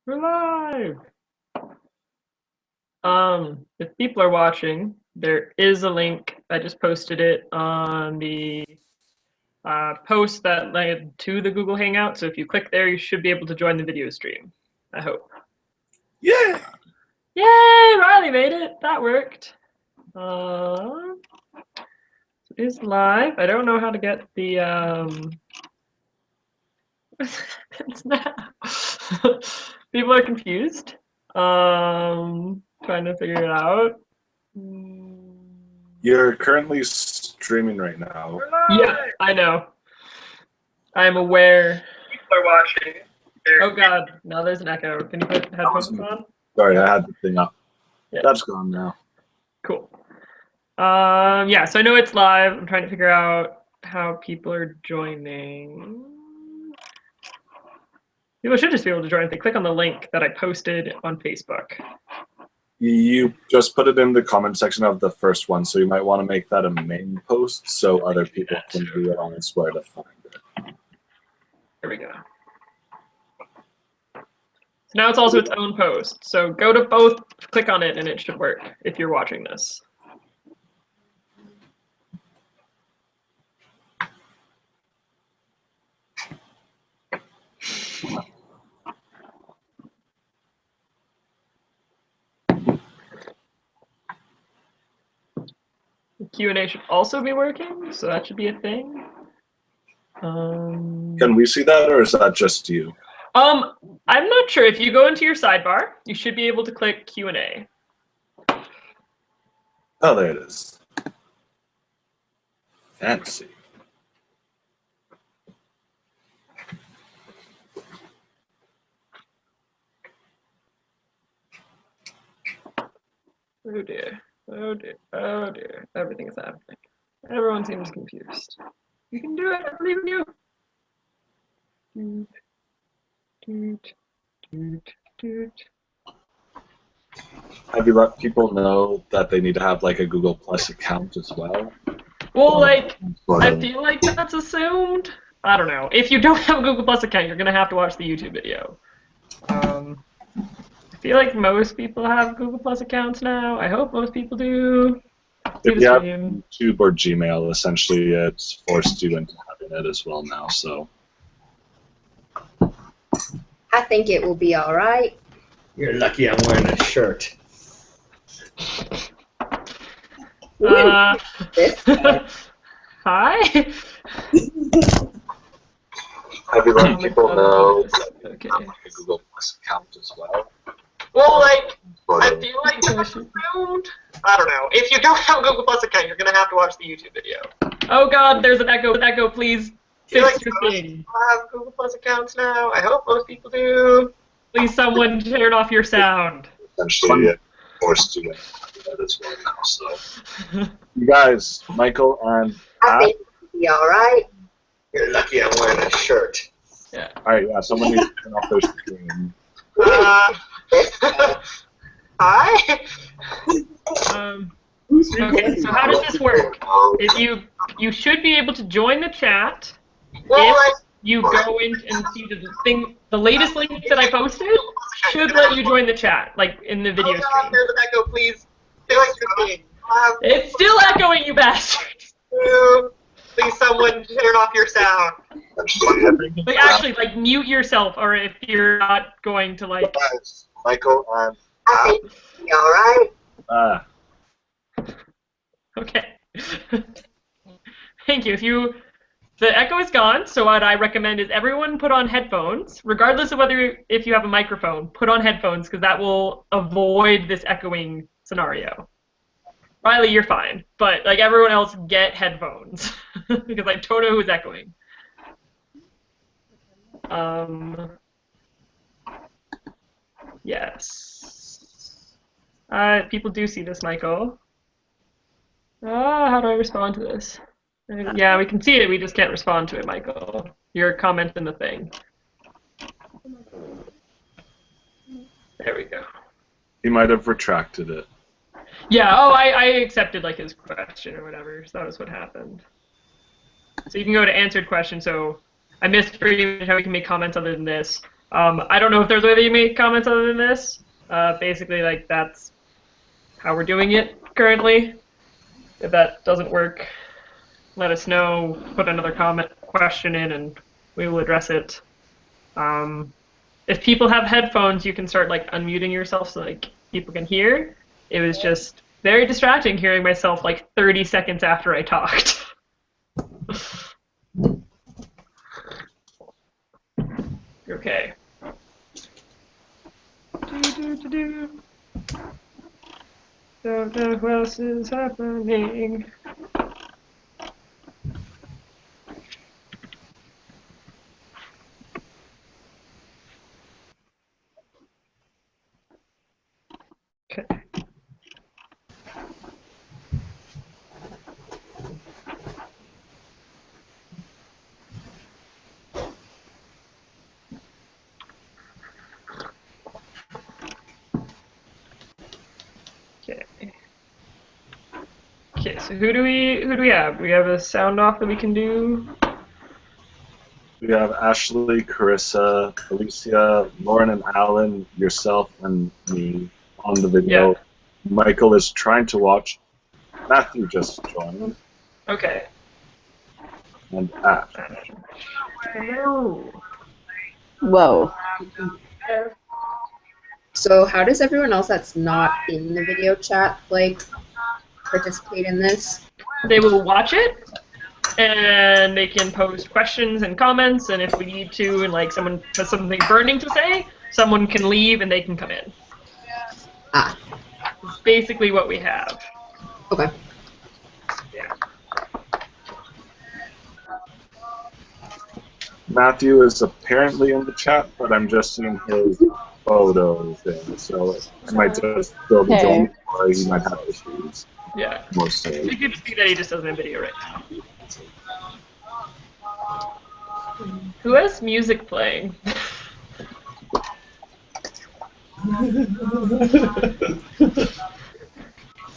We're live. If people are watching, there is a link. I just posted it on the post that led to the Google Hangout. So if you click there, you should be able to join the video stream. I hope. Yeah. Yay! Riley made it. That worked. It is live. I don't know how to get the it's now. People are confused. Trying to figure it out. You're currently streaming right now. Yeah, I know. I'm aware. People are watching. Oh god, now there's an echo. Can you put headphones on? Sorry, I had the thing up. Yeah. That's gone now. Cool. Yeah, so I know it's live. I'm trying to figure out how people are joining. People should just be able to join if they click on the link that I posted on Facebook. You just put it in the comment section of the first one, so you might want to make that a main post so other people can do it on where to find it. There we go. So now it's also its own post. So go to both, click on it, and it should work if you're watching this. The Q&A should also be working, so that should be a thing. Can we see that, or is that just you? I'm not sure. If you go into your sidebar, you should be able to click Q&A. Oh, there it is. Fancy. Oh dear. Oh dear. Oh dear. Everything is happening. Everyone seems confused. You can do it. I believe in you. Doot, doot, doot, doot. Have you let people know that they need to have like a Google Plus account as well? Well, like, I feel like that's assumed. I don't know. If you don't have a Google Plus account, you're gonna have to watch the YouTube video. I feel like most people have Google Plus accounts now. I hope most people do. If you have YouTube or Gmail, essentially it's forced you into having it as well now. So I think it will be all right. You're lucky I'm wearing a shirt. Hi. have you let people know that they need to have like a Google Plus account as well? Well, like, I feel like that's assumed. I don't know. If you don't have a Google Plus account, you're gonna have to watch the YouTube video. Oh God, there's an echo. Echo, please. Fix your thing. I have Google Plus accounts now. I hope most people do. Please, someone turn off your sound. Essentially, it forced you into having it as well now. So, you guys, Michael and I think it will be all right. You're lucky I'm wearing a shirt. Yeah. All right, yeah. Someone needs to turn off their screen. Hi. Okay, so how does this work? If you should be able to join the chat if you go in and see the thing. The latest link that I posted should let you join the chat, like in the video stream. There's an echo, please. It's still echoing, you bastards. Please, someone turn off your sound. Like, actually, like, mute yourself, or if you're not going to, like... Michael and... I think it'll be all right. Okay. Thank you. The echo is gone, so what I recommend is everyone put on headphones, regardless of if you have a microphone, put on headphones, because that will avoid this echoing scenario. Riley, you're fine, but like everyone else, get headphones, because I don't know who's echoing. Yes. People do see this, Michael. How do I respond to this? Yeah, we can see it, we just can't respond to it, Michael. Your comment in the thing. There we go. He might have retracted it. Yeah, I accepted like his question or whatever, so that was what happened. So you can go to answered question, so I missed pretty much how we can make comments other than this. I don't know if there's a way that you make comments other than this. Basically, like, that's how we're doing it currently. If that doesn't work, let us know, put another question in, and we will address it. If people have headphones, you can start like unmuting yourself so like people can hear. It was just very distracting hearing myself like 30 seconds after I talked. Okay. Don't know what else is happening. Okay. Okay, so who do we have? We have a sound off that we can do. We have Ashley, Carissa, Alicia, Lauren and Alan, yourself, and me on the video. Yeah. Michael is trying to watch. Matthew just joined. Okay. And Ash. Hello. Whoa. So how does everyone else that's not in the video chat, like, participate in this? They will watch it, and they can post questions and comments, and if we need to, and like someone has something burning to say, someone can leave and they can come in. Ah. It's basically what we have. Okay. Yeah. Matthew is apparently in the chat, but I'm just seeing his photo thing, so it might just still be going, or he might have issues. Yeah. Mostly. You can see that he just doesn't have video right now. Who has music playing?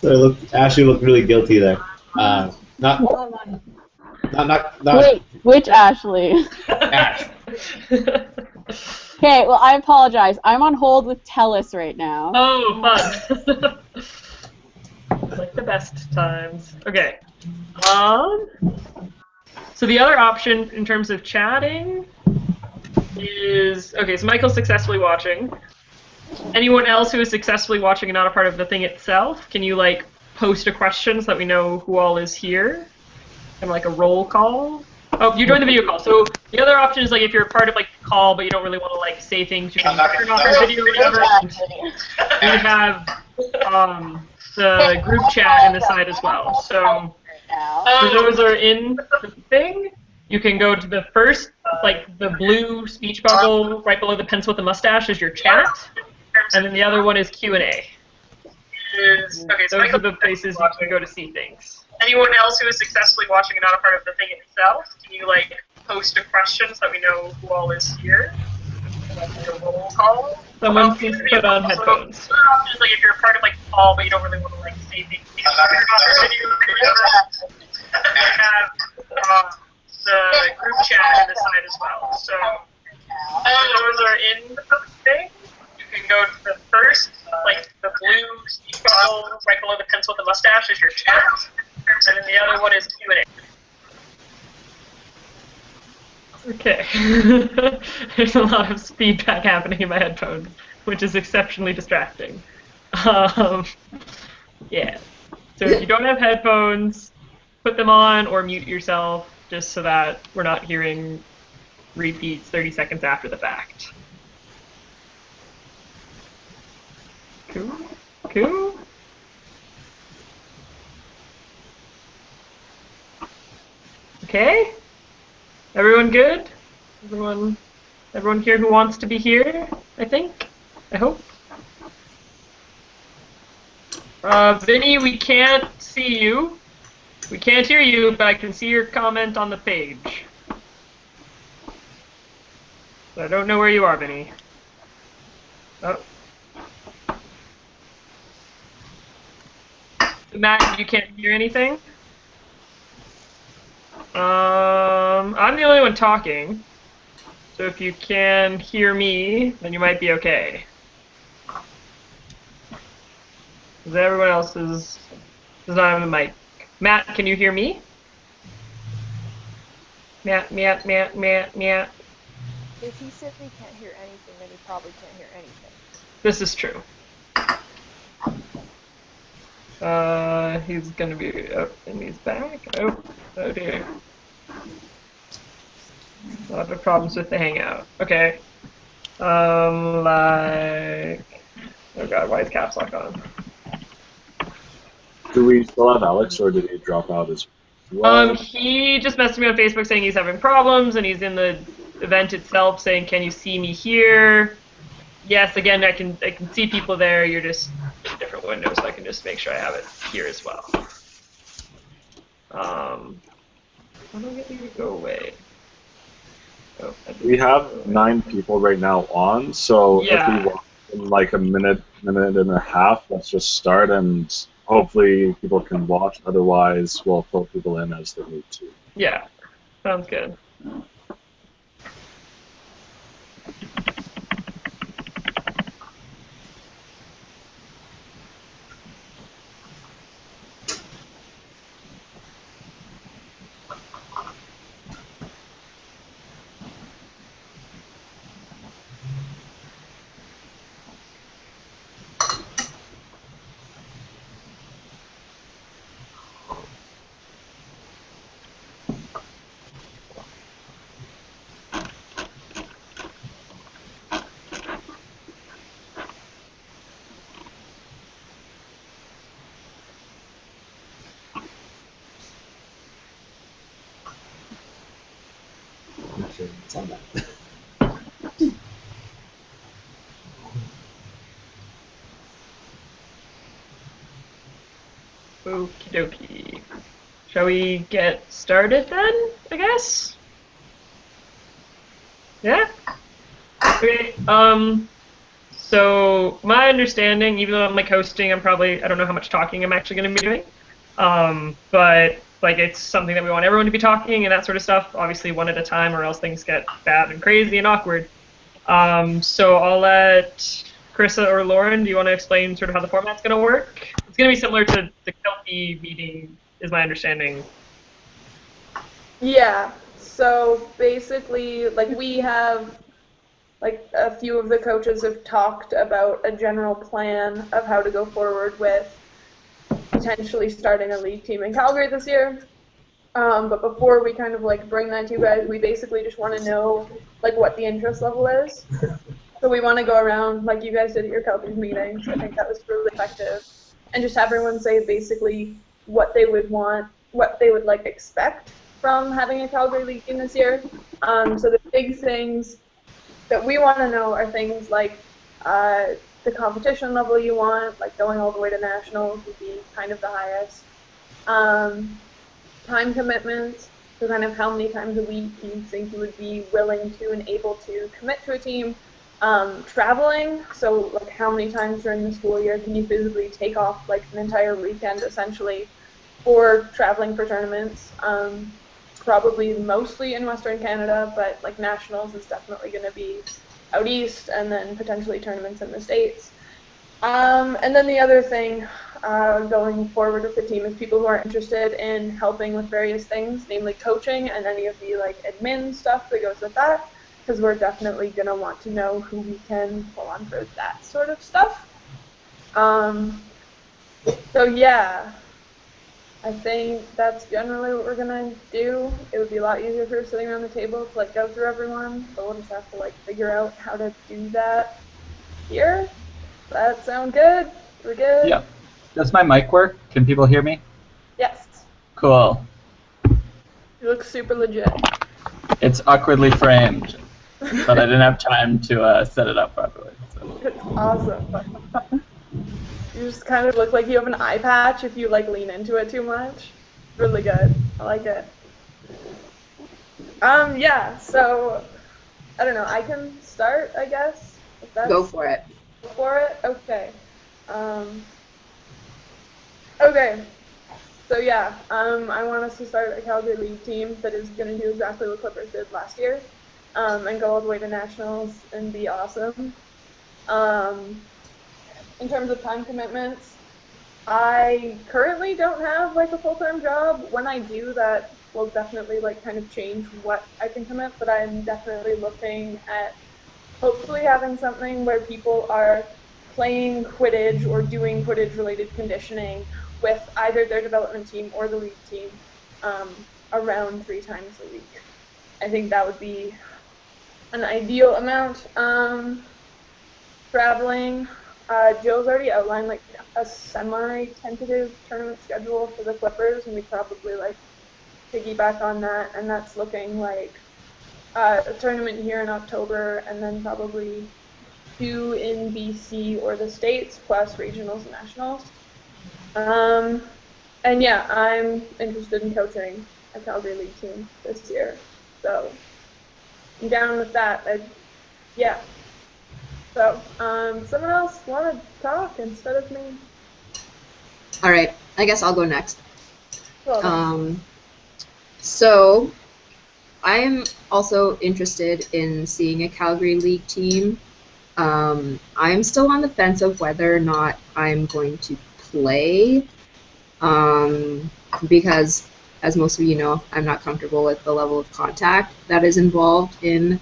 So Ashley looked really guilty there. Wait, which Ashley? Ash. Okay, well, I apologize. I'm on hold with Telus right now. Oh, fun. Like the best times. Okay. So the other option in terms of chatting is, okay, so Michael's successfully watching. Anyone else who is successfully watching and not a part of the thing itself, can you like post a question so that we know who all is here? And like a roll call? Oh, you joined the video call. So the other option is like if you're a part of like the call but you don't really want to like say things, you can turn off your video or whatever. We have the group chat in the side as well. So for those that are in the thing, you can go to the first, like the blue speech bubble right below the pencil with the mustache is your chat, and then the other one is Q&A. Okay, so those are the places you can go to see things. Anyone else who is successfully watching and not a part of the thing itself, can you like post a question so that we know who all is here? Like a roll call. Someone please put on headphones. So the option is like if you're a part of like the call but you don't really want to like say things. We have the group chat in the side as well. So those are in the thing. You can go to the first, like the blue speech bubble right below the pencil with the mustache is your chat, and then the other one is Q&A. Okay. There's a lot of feedback happening in my headphones, which is exceptionally distracting. Yeah. So if you don't have headphones, put them on or mute yourself just so that we're not hearing repeats 30 seconds after the fact. Cool. Cool. Okay. Everyone good? Everyone here who wants to be here, I think? I hope. Vinny, we can't see you. We can't hear you, but I can see your comment on the page. So I don't know where you are, Vinny. Oh. Matt, you can't hear anything? I'm the only one talking. So if you can hear me, then you might be okay. Because everyone else does not have the mic. Matt, can you hear me? Matt. If he said he can't hear anything, then he probably can't hear anything. This is true. He's gonna be, oh, and he's back. Oh dear. A lot of problems with the Hangout. Okay. Like, oh god, why is caps lock on? Do we still have Alex, or did he drop out as well? He just messaged me on Facebook saying he's having problems, and he's in the event itself saying, "Can you see me here?" Yes, again, I can see people there. You're just in a different window, so I can just make sure I have it here as well. How do I get you to go away? Oh, We have 9 people right now on, so if we want in like a minute and a half, let's just start, and hopefully people can watch. Otherwise, we'll fill people in as they need to. Yeah, sounds good. Not sure it's on that. Okie dokie. Shall we get started then, I guess? Yeah? Okay, so my understanding, even though I'm like hosting, I don't know how much talking I'm actually going to be doing. But like it's something that we want everyone to be talking and that sort of stuff, obviously one at a time or else things get bad and crazy and awkward. So I'll let Carissa or Lauren, do you want to explain sort of how the format's going to work? It's going to be similar to the Kelpie meeting, is my understanding. Yeah, so basically, like we have, like a few of the coaches have talked about a general plan of how to go forward with potentially starting a league team in Calgary this year. But before we kind of like bring that to you guys, we basically just want to know like what the interest level is. So we want to go around like you guys did at your Calgary meetings. I think that was really effective, and just have everyone say basically what they would want, what they would like expect from having a Calgary league team this year. So the big things that we want to know are things like the competition level you want, like going all the way to nationals would be kind of the highest. Time commitments, so kind of how many times a week you think you would be willing to and able to commit to a team. Traveling, so like how many times during the school year can you physically take off like an entire weekend essentially for traveling for tournaments. Probably mostly in Western Canada, but like nationals is definitely going to be out east, and then potentially tournaments in the States. And then the other thing going forward with the team is people who are interested in helping with various things, namely coaching and any of the like admin stuff that goes with that, because we're definitely going to want to know who we can pull on for that sort of stuff. So yeah, I think that's generally what we're gonna do. It would be a lot easier if we were sitting around the table to like go through everyone, but we'll just have to like figure out how to do that here. That sound good? We're good? Yeah. Does my mic work? Can people hear me? Yes. Cool. You look super legit. It's awkwardly framed, but I didn't have time to set it up properly. So. It's awesome. You just kind of look like you have an eye patch if you like lean into it too much. Really good. I like it. Yeah, so I don't know, I can start, I guess. If that's... Go for it. Go for it? Okay. Okay. So yeah, I want us to start a Calgary League team that is going to do exactly what Clippers did last year. and go all the way to nationals and be awesome. In terms of time commitments, I currently don't have like a full-time job. When I do, that will definitely like kind of change what I can commit, but I'm definitely looking at hopefully having something where people are playing Quidditch or doing Quidditch-related conditioning with either their development team or the league team around 3 times a week. I think that would be an ideal amount. Traveling, Joe's already outlined like a semi-tentative tournament schedule for the Clippers, and we probably like piggyback on that, and that's looking like a tournament here in October, and then probably 2 in BC or the States, plus regionals and nationals. And yeah, I'm interested in coaching a Calgary League team this year, so I'm down with that. Yeah. So, someone else want to talk instead of me? All right, I guess I'll go next. Well, So, I'm also interested in seeing a Calgary League team. I'm still on the fence of whether or not I'm going to play, because, as most of you know, I'm not comfortable with the level of contact that is involved in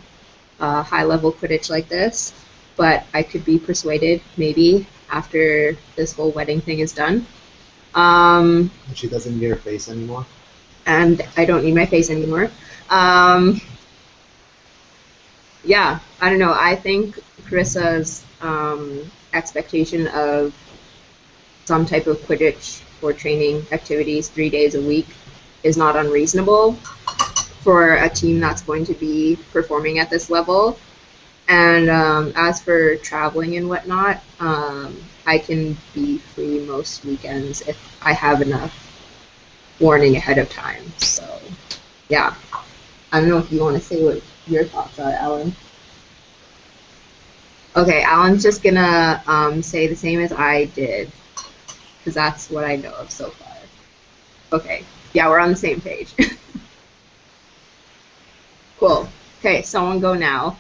high-level Quidditch like this. But I could be persuaded, maybe, after this whole wedding thing is done. And she doesn't need her face anymore? And I don't need my face anymore. Yeah, I don't know. I think Carissa's expectation of some type of Quidditch or training activities 3 days a week is not unreasonable for a team that's going to be performing at this level. And as for traveling and whatnot, I can be free most weekends if I have enough warning ahead of time. So, yeah. I don't know if you want to say what your thoughts are, Alan. Okay, Alan's just gonna say the same as I did, because that's what I know of so far. Okay, yeah, we're on the same page. Cool. Okay, someone go now.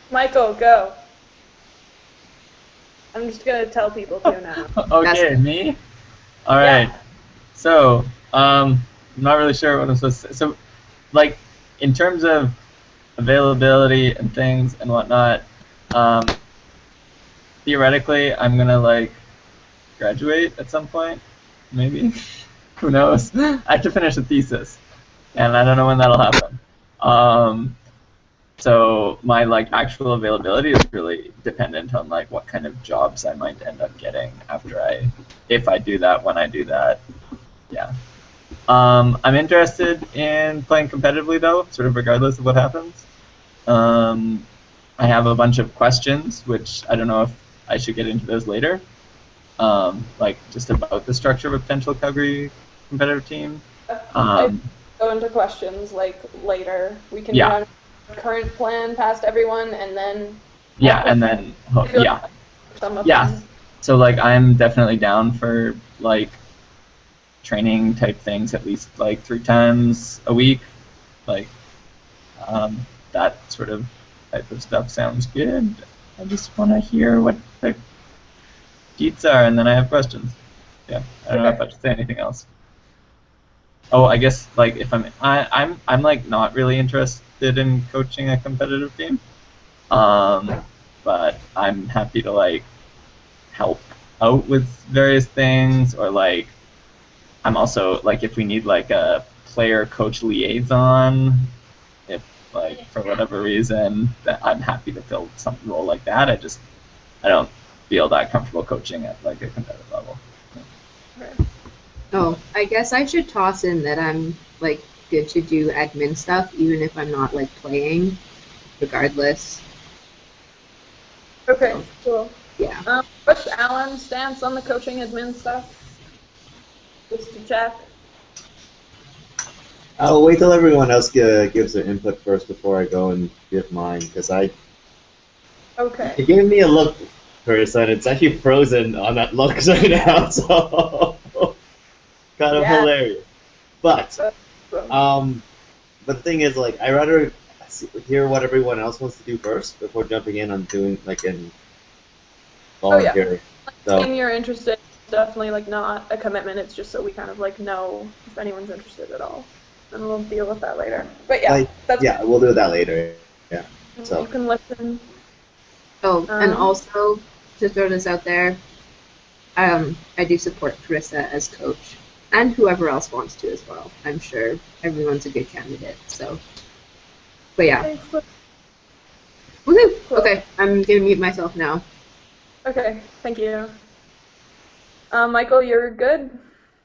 Michael, go. I'm just gonna tell people to now. Okay, me? Alright. Yeah. So, I'm not really sure what I'm supposed to say. So, like, in terms of availability and things and whatnot, theoretically, I'm gonna, like, graduate at some point. Maybe. Who knows? I have to finish a thesis. And I don't know when that'll happen. So my like actual availability is really dependent on like what kind of jobs I might end up getting after if I do that, when I do that. Yeah. I'm interested in playing competitively though, sort of regardless of what happens. I have a bunch of questions, which I don't know if I should get into those later. Like just about the structure of a potential Calgary competitive team. Go into questions like later. We can run current plan past everyone, and then so like I'm definitely down for like training type things at least like 3 times a week, like that sort of type of stuff sounds good. I just want to hear what the deets are, and then I have questions. Yeah, I don't know if I have to say anything else. Oh, I guess like if I'm like not really interested in coaching a competitive team, but I'm happy to like help out with various things, or like I'm also like if we need like a player coach liaison, if like for whatever reason, that I'm happy to fill some role like that. I don't feel that comfortable coaching at like a competitive level. Oh, I guess I should toss in that I'm like good to do admin stuff even if I'm not like playing, regardless. Okay, cool. Yeah. What's Alan's stance on the coaching admin stuff? Just to check. I'll wait till everyone else gives their input first before I go and give mine, because Okay. It gave me a look, Carissa, and it's actually frozen on that look right now, so kind of hilarious. But the thing is, like, I rather hear what everyone else wants to do first before jumping in on doing like in volunteering. Oh, yeah. Saying you're interested is definitely like not a commitment. It's just so we kind of like know if anyone's interested at all, and we'll deal with that later. But yeah, we'll do that later. Yeah. So you can listen. Oh, and also to throw this out there, I do support Carissa as coach, and whoever else wants to as well. I'm sure everyone's a good candidate. So, but yeah. Woohoo! Cool. Okay, I'm gonna mute myself now. Okay, thank you. Michael, you're good?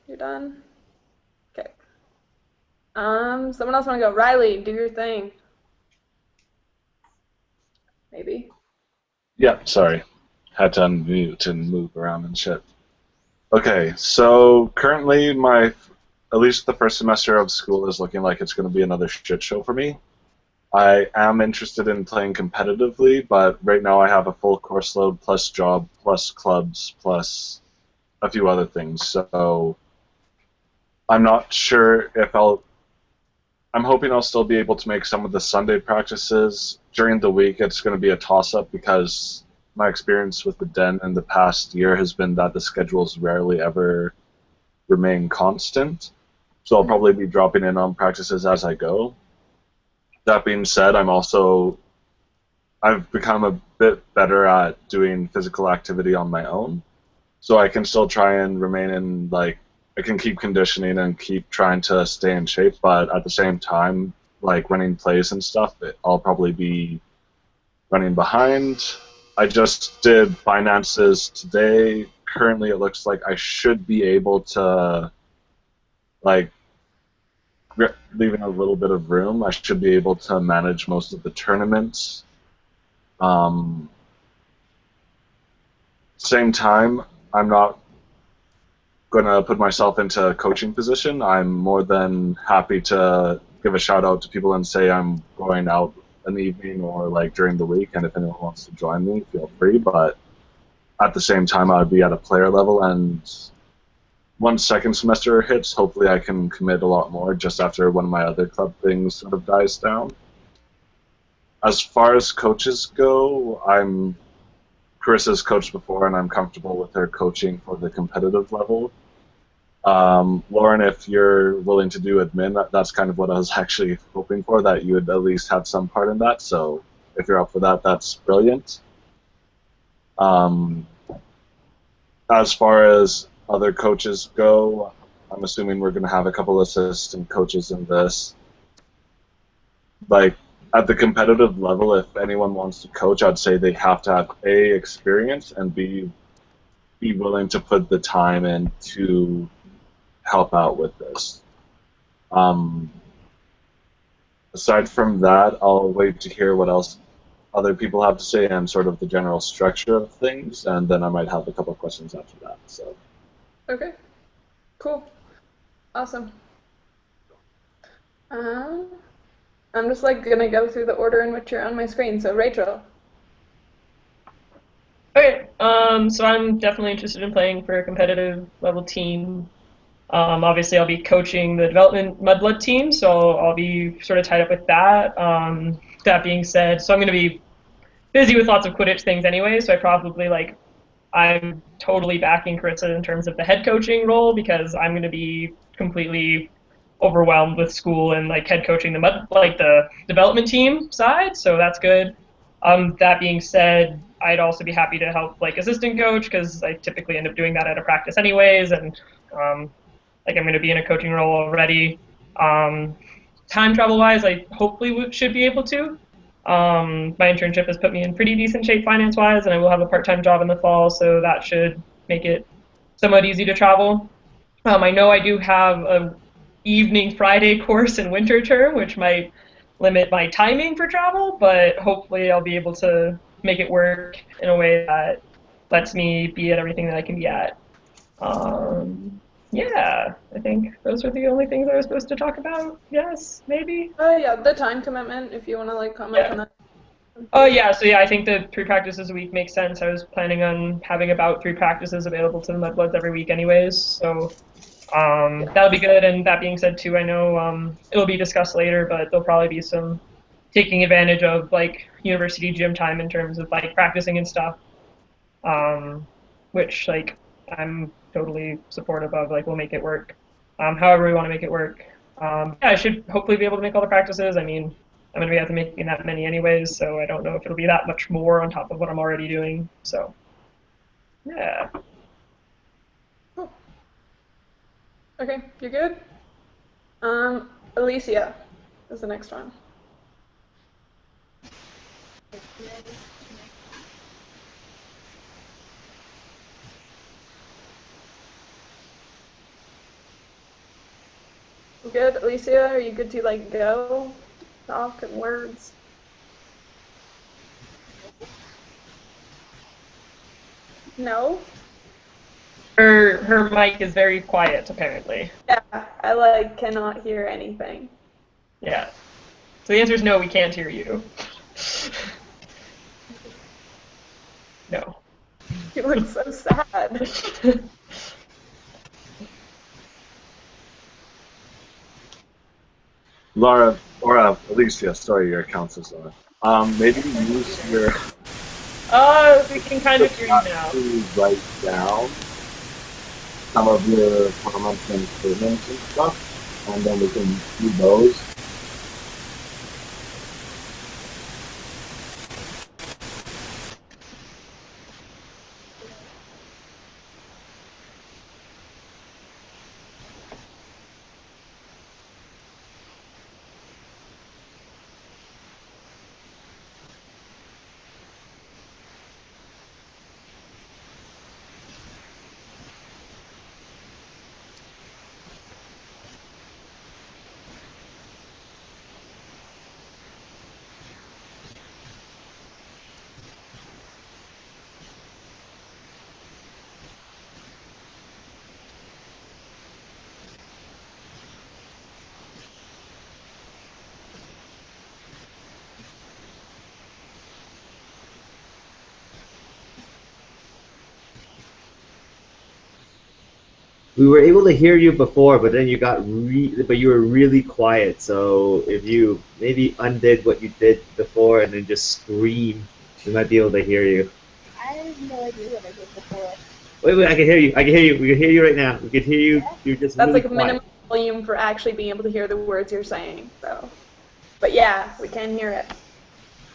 You're done? Okay. Someone else want to go? Riley, do your thing. Maybe. Yeah, sorry. Had to unmute and move around and shit. Okay, so currently at least the first semester of school is looking like it's going to be another shit show for me. I am interested in playing competitively, but right now I have a full course load plus job plus clubs plus a few other things. So I'm not sure if I'm hoping I'll still be able to make some of the Sunday practices. During the week it's going to be a toss-up because my experience with the Den in the past year has been that the schedules rarely ever remain constant. So I'll probably be dropping in on practices as I go. That being said, I've become a bit better at doing physical activity on my own, so I can still try and remain in, like, I can keep conditioning and keep trying to stay in shape, but at the same time, like running plays and stuff, I'll probably be running behind. I just did finances today. Currently, it looks like I should be able to, like, leaving a little bit of room, I should be able to manage most of the tournaments. Same time, I'm not going to put myself into a coaching position. I'm more than happy to give a shout out to people and say I'm going out an evening or like during the week, and if anyone wants to join me, feel free. But at the same time, I'd be at a player level, and once second semester hits, hopefully I can commit a lot more just after one of my other club things sort of dies down. As far as coaches go, Carissa's coached before, and I'm comfortable with her coaching for the competitive level. Lauren, if you're willing to do admin, that's kind of what I was actually hoping for, that you would at least have some part in that. So if you're up for that, that's brilliant. As far as other coaches go, I'm assuming we're going to have a couple assistant coaches in this. Like, at the competitive level, if anyone wants to coach, I'd say they have to have A, experience, and B, be willing to put the time in to help out with this. Aside from that, I'll wait to hear what else other people have to say and sort of the general structure of things, and then I might have a couple of questions after that. So. Okay, cool, awesome. I'm just like gonna go through the order in which you're on my screen. So Rachel. Okay, so I'm definitely interested in playing for a competitive level team. Obviously, I'll be coaching the development Mudblood team, so I'll be sort of tied up with that. That being said, so I'm going to be busy with lots of Quidditch things anyway, so I'm totally backing Carissa in terms of the head coaching role, because I'm going to be completely overwhelmed with school and like head coaching the development team side, so that's good. That being said, I'd also be happy to help like assistant coach, because I typically end up doing that at a practice anyways, and like I'm going to be in a coaching role already. Time travel wise, I hopefully should be able to. My internship has put me in pretty decent shape finance wise, and I will have a part-time job in the fall, so that should make it somewhat easy to travel. I know I do have a evening Friday course in winter term, which might limit my timing for travel, but hopefully I'll be able to make it work in a way that lets me be at everything that I can be at. Yeah, I think those are the only things I was supposed to talk about. Yes, maybe? Yeah, the time commitment, if you want to like comment on that. Oh yeah, so yeah, I think the 3 practices a week makes sense. I was planning on having about 3 practices available to the Mudbloods every week anyways, so That'll be good. And that being said, too, I know it'll be discussed later, but there'll probably be some taking advantage of like university gym time in terms of like practicing and stuff, which like I'm totally supportive of. Like we'll make it work, however we want to make it work. Yeah, I should hopefully be able to make all the practices. I mean, I'm gonna be out to making that many anyways, so I don't know if it'll be that much more on top of what I'm already doing. So yeah. Cool. Okay, you're good. Alicia is the next one. You good, Alicia? Are you good to like go? Talk and words. No? Her mic is very quiet apparently. Yeah, I like cannot hear anything. Yeah. So the answer is no, we can't hear you. No. You look so sad. Laura, or Alicia, sorry, your account is on. Maybe use your. Oh, we can kind of hear you now. To write down some of your comments and statements and stuff, and then we can do those. We were able to hear you before, but then you got but you were really quiet. So if you maybe undid what you did before and then just scream, we might be able to hear you. I have no idea what I did before. Wait, I can hear you. I can hear you. We can hear you right now. We can hear you. You're just That's really like a quiet. minimum volume for actually being able to hear the words you're saying. So, but yeah, we can hear it.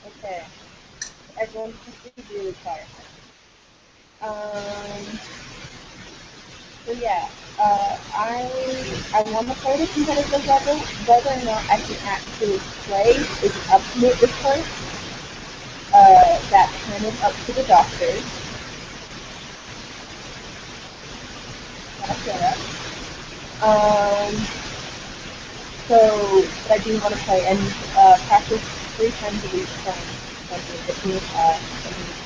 Okay. Everyone just be really quiet. So yeah, I want to play the competitive level. Whether or not I can actually play is up to me at this point. That's kind of up to the doctors. So, but I do want to play and practice 3 times a week from something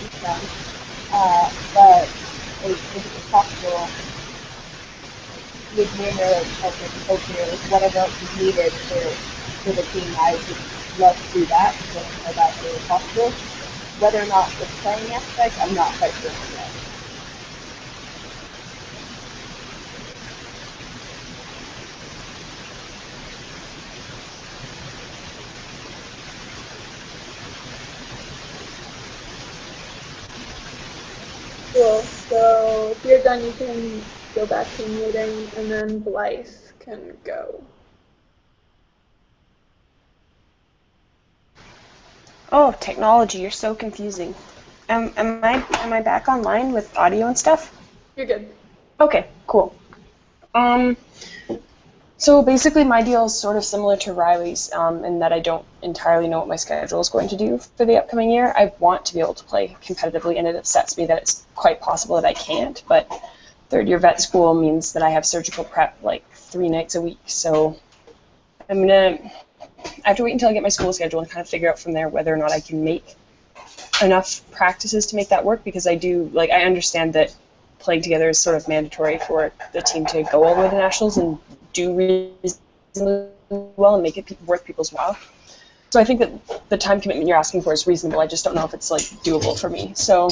each round. But if it's possible, with winner, opener, whatever else is needed for the team, I would love to do that, if that's really possible. Whether or not the playing aspect, I'm not quite sure yet. Cool. So if you're done, you can go back to muting, and then Blythe can go. Oh, technology, you're so confusing. Am I back online with audio and stuff? You're good. Okay, cool. So basically my deal is sort of similar to Riley's in that I don't entirely know what my schedule is going to do for the upcoming year. I want to be able to play competitively, and it upsets me that it's quite possible that I can't, but third-year vet school means that I have surgical prep like 3 nights a week, so I have to wait until I get my school schedule and kind of figure out from there whether or not I can make enough practices to make that work, because I understand that playing together is sort of mandatory for the team to go all the way to nationals and do reasonably well and make it worth people's while. So I think that the time commitment you're asking for is reasonable. I just don't know if it's like doable for me. So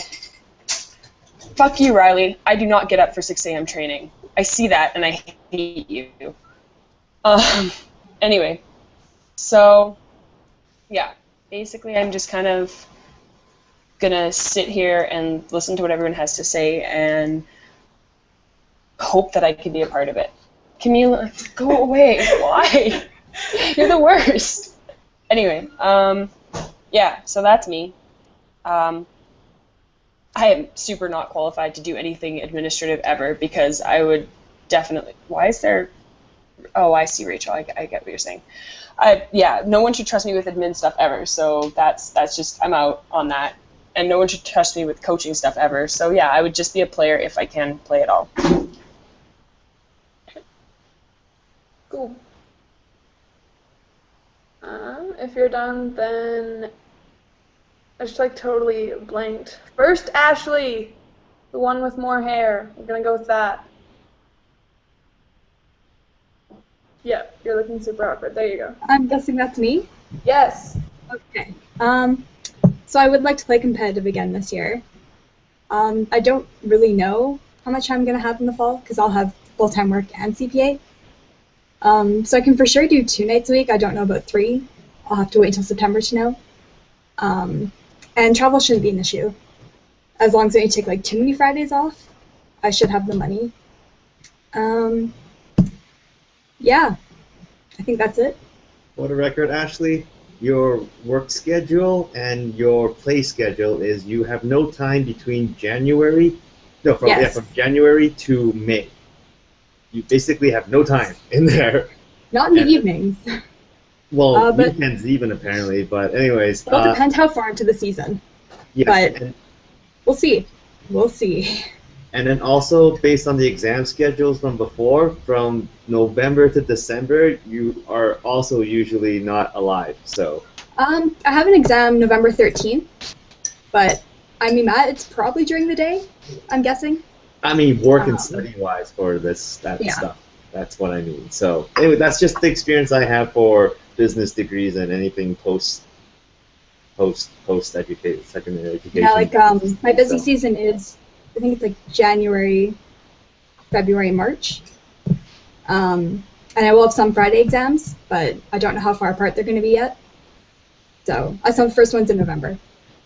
fuck you, Riley. I do not get up for 6 a.m. training. I see that and I hate you. Anyway, so yeah, basically I'm just kind of gonna sit here and listen to what everyone has to say and hope that I can be a part of it. Camila, go away. Why? You're the worst. Anyway, yeah, so that's me. I am super not qualified to do anything administrative ever because I would definitely. Why is there? Oh, I see, Rachel. I get what you're saying. Yeah, no one should trust me with admin stuff ever. So that's just I'm out on that, and no one should trust me with coaching stuff ever. So yeah, I would just be a player if I can play at all. Cool. If you're done, then I just like totally blanked. First, Ashley, the one with more hair. We're gonna go with that. Yeah, you're looking super awkward. There you go. I'm guessing that's me? Yes. Okay. So I would like to play competitive again this year. I don't really know how much time I'm going to have in the fall because I'll have full-time work and CPA. So I can for sure do 2 nights a week. I don't know about 3. I'll have to wait until September to know. And travel shouldn't be an issue. As long as I don't take like too many Fridays off, I should have the money. Yeah, I think that's it. For the record, Ashley, your work schedule and your play schedule is you have no time between January from January to May. You basically have no time in there. Not in the evenings. Well, weekends even apparently, but anyways. It'll depend how far into the season. Yes, but we'll see. We'll see. And then also, based on the exam schedules from before, from November to December, you are also usually not alive, so. I have an exam November 13th, but I mean, Matt, it's probably during the day, I'm guessing. I mean, work and study-wise for that stuff. That's what I mean. So, anyway, that's just the experience I have for business degrees and anything post-education, secondary education. Yeah, like my busy season is, I think it's like January, February, March. And I will have some Friday exams, but I don't know how far apart they're going to be yet. So I saw the first ones in November.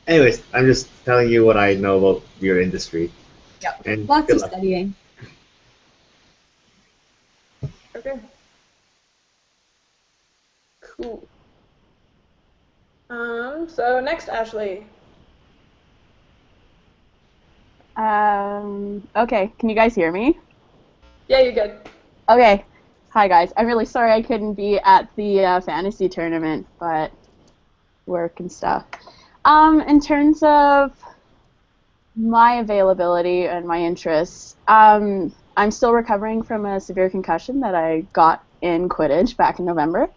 Anyways, I'm just telling you what I know about your industry. Yep. And lots of studying. Okay. Cool. So next, Ashley. Okay, can you guys hear me? Yeah, you're good. Okay. Hi, guys. I'm really sorry I couldn't be at the fantasy tournament, but work and stuff. In terms of my availability and my interests, I'm still recovering from a severe concussion that I got in Quidditch back in November.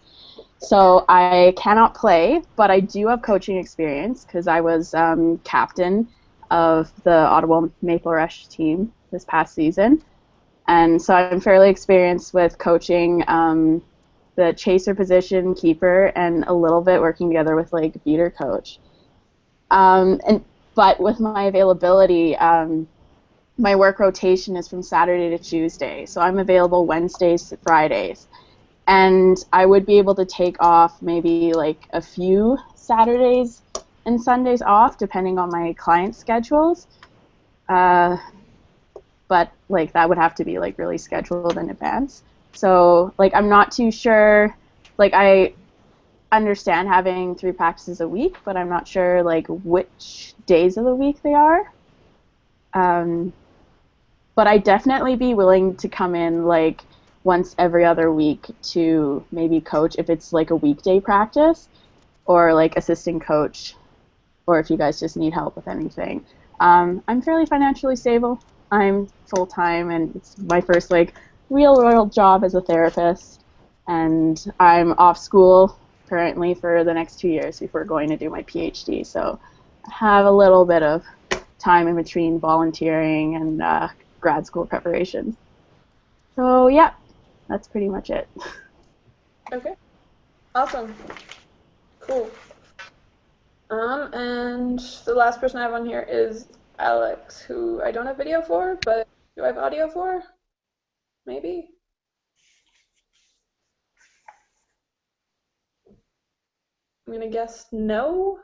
So I cannot play, but I do have coaching experience because I was captain of the Ottawa Maple Rush team this past season. And so I'm fairly experienced with coaching the chaser position, keeper, and a little bit working together with like beater coach. But with my availability, my work rotation is from Saturday to Tuesday. So I'm available Wednesdays to Fridays. And I would be able to take off maybe like a few Saturdays and Sundays off, depending on my client schedules. But like that would have to be like really scheduled in advance. So like I'm not too sure. Like I understand having 3 practices a week, but I'm not sure like which days of the week they are. But I'd definitely be willing to come in like once every other week to maybe coach if it's like a weekday practice or like assistant coach, or if you guys just need help with anything. I'm fairly financially stable. I'm full-time, and it's my first like real job as a therapist, and I'm off school currently for the next 2 years before going to do my PhD, so I have a little bit of time in between volunteering and grad school preparations. So yeah, that's pretty much it. Okay. Awesome. Cool. And the last person I have on here is Alex, who I don't have video for, but do I have audio for? maybe? I'm gonna guess no.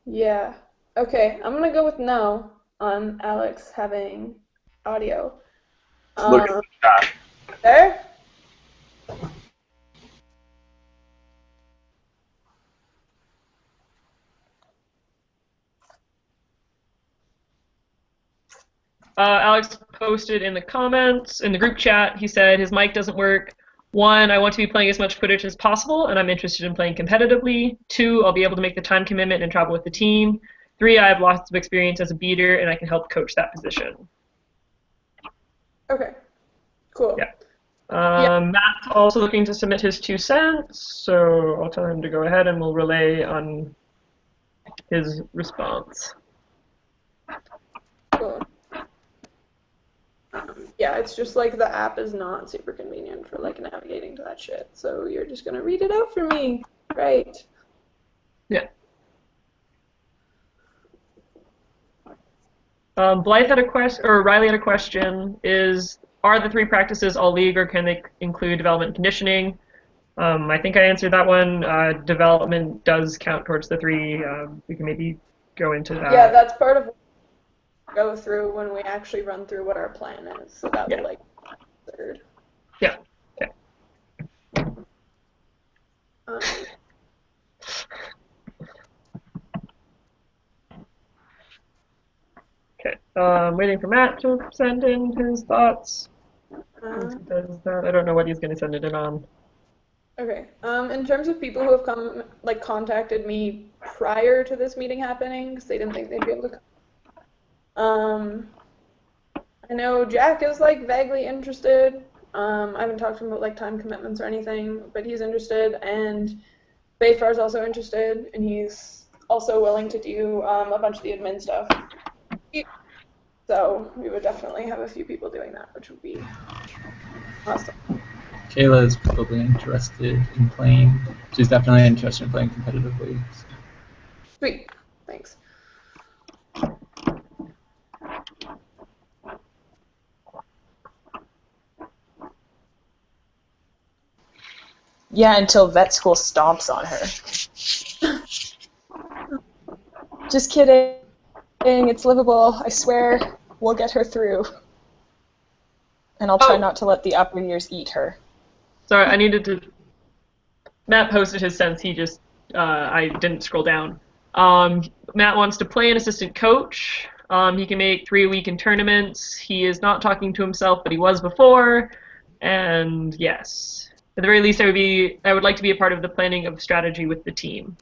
Yeah. Okay, I'm gonna go with no on Alex having audio. Look at the chat. There? Alex posted in the comments, in the group chat, he said his mic doesn't work. 1, I want to be playing as much Quidditch as possible, and I'm interested in playing competitively. 2, I'll be able to make the time commitment and travel with the team. 3, I have lots of experience as a beater, and I can help coach that position. Okay, cool. Yeah. Matt's also looking to submit his 2 cents, so I'll tell him to go ahead and we'll relay on his response. Cool. Yeah, it's just like the app is not super convenient for like navigating to that shit, so you're just gonna read it out for me, right? Yeah. Blythe had a question, or Riley had a question, are the 3 practices all league, or can they include development and conditioning? I think I answered that one. Development does count towards the 3. We can maybe go into that. Yeah, that's part of what we go through when we actually run through what our plan is, so that would like 3rd. Yeah. Okay. Okay. Waiting for Matt to send in his thoughts. Does that? I don't know what he's going to send it in on. Okay. In terms of people who have contacted me prior to this meeting happening, because they didn't think they'd be able to come. I know Jack is like vaguely interested. I haven't talked to him about like time commitments or anything, but he's interested, and Bayfar's also interested, and he's also willing to do a bunch of the admin stuff. So we would definitely have a few people doing that, which would be awesome. Kayla is probably interested in playing. She's definitely interested in playing competitively. So. Sweet. Thanks. Yeah, until vet school stomps on her. Just kidding. It's livable. I swear we'll get her through. And I'll try not to let the upper years eat her. Sorry, I needed to... Matt posted his sense. He just... I didn't scroll down. Matt wants to play an assistant coach. He can make 3-a-week in tournaments. He is not talking to himself, but he was before. And yes. At the very least, I would like to be a part of the planning of strategy with the team.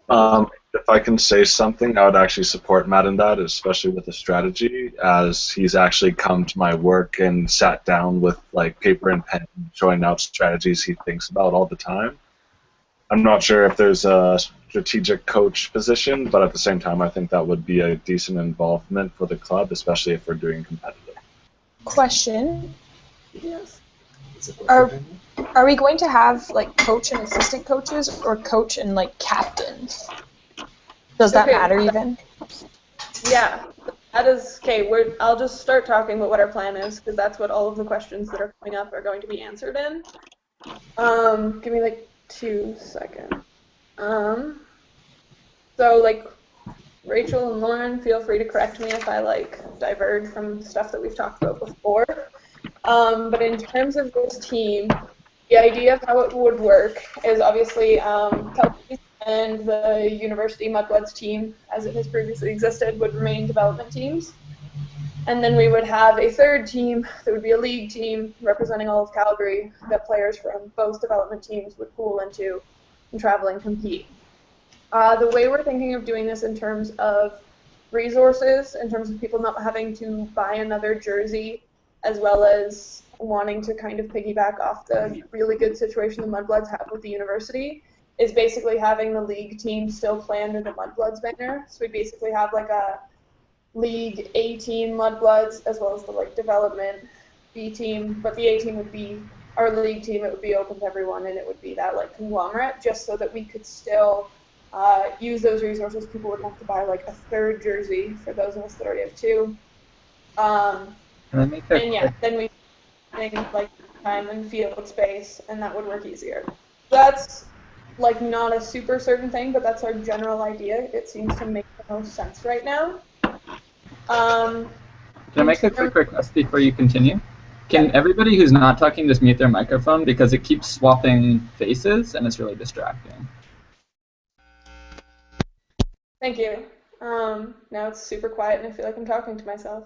If I can say something, I would actually support Matt in that, especially with the strategy, as he's actually come to my work and sat down with like paper and pen, showing out strategies he thinks about all the time. I'm not sure if there's a strategic coach position, but at the same time, I think that would be a decent involvement for the club, especially if we're doing competitive. Question. Yes. Are we going to have like coach and assistant coaches, or coach and like captains? Does that matter even? Yeah, that is okay. I'll just start talking about what our plan is, because that's what all of the questions that are coming up are going to be answered in. Give me like 2 seconds. So like Rachel and Lauren, feel free to correct me if I like diverge from stuff that we've talked about before. But in terms of this team, the idea of how it would work is obviously Calgary and the University Mudbloods team, as it has previously existed, would remain development teams. And then we would have a 3rd team that would be a league team representing all of Calgary that players from both development teams would pool into and travel and compete. The way we're thinking of doing this in terms of resources, in terms of people not having to buy another jersey, as well as wanting to kind of piggyback off the really good situation the Mudbloods have with the university, is basically having the league team still play under the Mudbloods banner. So we basically have like a League A team Mudbloods, as well as the like development B team, but the A team would be our league team, it would be open to everyone, and it would be that like conglomerate, just so that we could still use those resources. People wouldn't have to buy like a third jersey for those of us that already have two. Can I make a And yeah, then we think like time and field space, and that would work easier. That's like not a super certain thing, but that's our general idea. It seems to make the most sense right now. Can I make a quick request before you continue? Can everybody who's not talking just mute their microphone, because it keeps swapping faces and it's really distracting. Thank you. Now it's super quiet and I feel like I'm talking to myself.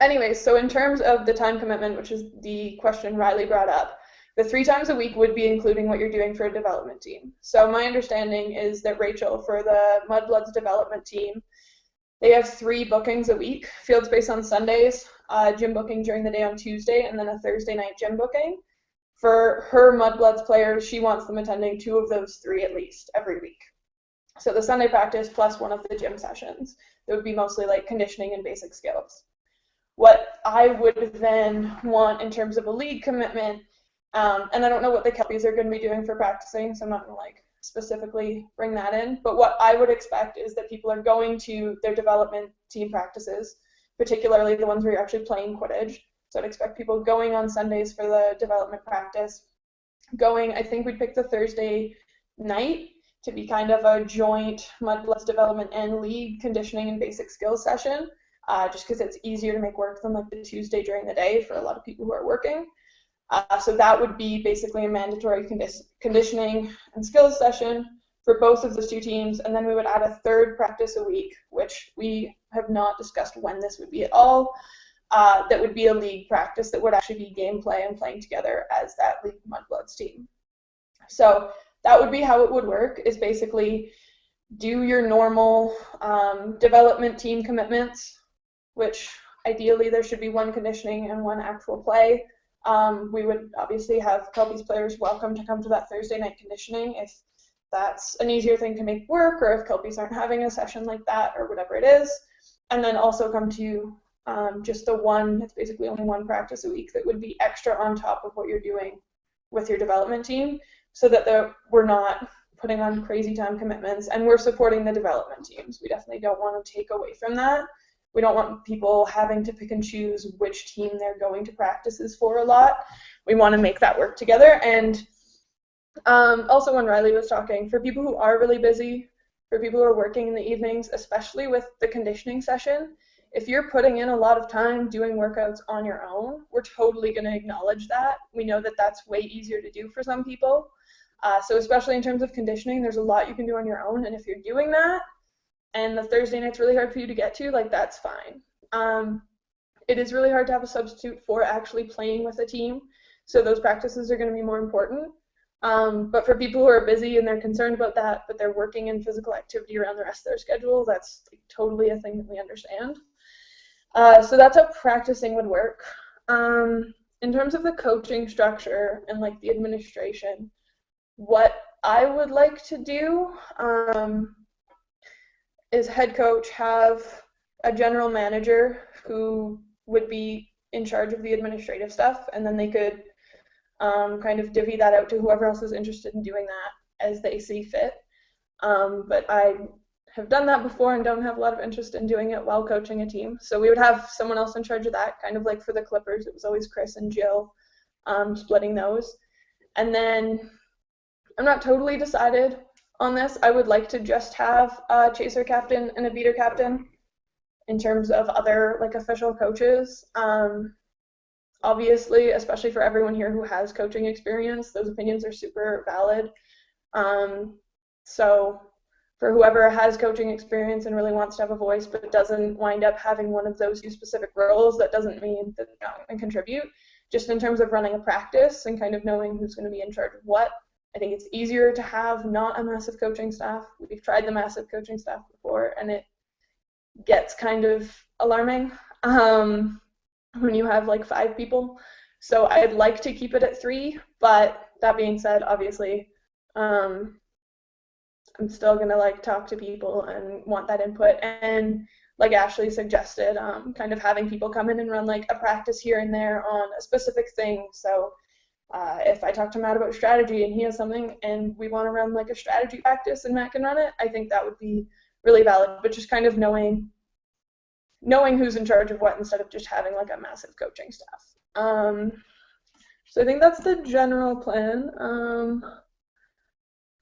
Anyways, so in terms of the time commitment, which is the question Riley brought up, the 3 times a week would be including what you're doing for a development team. So my understanding is that Rachel, for the Mudbloods development team, they have 3 bookings a week, field space on Sundays, gym booking during the day on Tuesday, and then a Thursday night gym booking. For her Mudbloods players, she wants them attending 2 of those 3 at least every week. So the Sunday practice plus one of the gym sessions. That would be mostly like conditioning and basic skills. What I would then want in terms of a league commitment, and I don't know what the Kelpies are going to be doing for practicing, so I'm not going to like specifically bring that in, but what I would expect is that people are going to their development team practices, particularly the ones where you're actually playing Quidditch. So I'd expect people going on Sundays for the development practice. I think we'd pick the Thursday night to be kind of a joint Mudbloods development and league conditioning and basic skills session, just because it's easier to make work than like the Tuesday during the day for a lot of people who are working. So that would be basically a mandatory conditioning and skills session for both of those 2 teams, and then we would add a 3rd practice a week, which we have not discussed when this would be at all. That would be a league practice that would actually be gameplay and playing together as that league Mudbloods team. So that would be how it would work, is basically do your normal development team commitments, which ideally there should be 1 conditioning and 1 actual play. We would obviously have Kelpies players welcome to come to that Thursday night conditioning if that's an easier thing to make work, or if Kelpies aren't having a session like that, or whatever it is. And then also come to just the one, it's basically only 1 practice a week that would be extra on top of what you're doing with your development team, so that we're not putting on crazy time commitments, and we're supporting the development teams. We definitely don't want to take away from that. We don't want people having to pick and choose which team they're going to practices for a lot. We want to make that work together. And also, when Riley was talking, for people who are really busy, for people who are working in the evenings, especially with the conditioning session, if you're putting in a lot of time doing workouts on your own, we're totally going to acknowledge that. We know that that's way easier to do for some people. So especially in terms of conditioning, there's a lot you can do on your own, and if you're doing that, and the Thursday night's really hard for you to get to, like, that's fine. It is really hard to have a substitute for actually playing with a team, so those practices are going to be more important. But for people who are busy and they're concerned about that, but they're working in physical activity around the rest of their schedule, that's like, totally a thing that we understand. So that's how practicing would work. In terms of the coaching structure and like the administration, what I would like to do is head coach have a general manager who would be in charge of the administrative stuff, and then they could kind of divvy that out to whoever else is interested in doing that as they see fit. But I have done that before and don't have a lot of interest in doing it while coaching a team. So we would have someone else in charge of that, kind of like for the Clippers. It was always Chris and Jill splitting those. And then I'm not totally decided on this. I would like to just have a chaser captain and a beater captain in terms of other like official coaches. Obviously, especially for everyone here who has coaching experience, those opinions are super valid. So for whoever has coaching experience and really wants to have a voice but doesn't wind up having one of those 2 specific roles, that doesn't mean that they're not going to contribute. Just in terms of running a practice and kind of knowing who's going to be in charge of what, I think it's easier to have not a massive coaching staff. We've tried the massive coaching staff before, and it gets kind of alarming when you have like 5 people. So I'd like to keep it at 3, but that being said, obviously, I'm still gonna like talk to people and want that input. And like Ashley suggested, kind of having people come in and run like a practice here and there on a specific thing. So if I talk to Matt about strategy and he has something and we want to run like a strategy practice and Matt can run it, I think that would be really valid. But just kind of knowing who's in charge of what instead of just having like a massive coaching staff. So I think that's the general plan.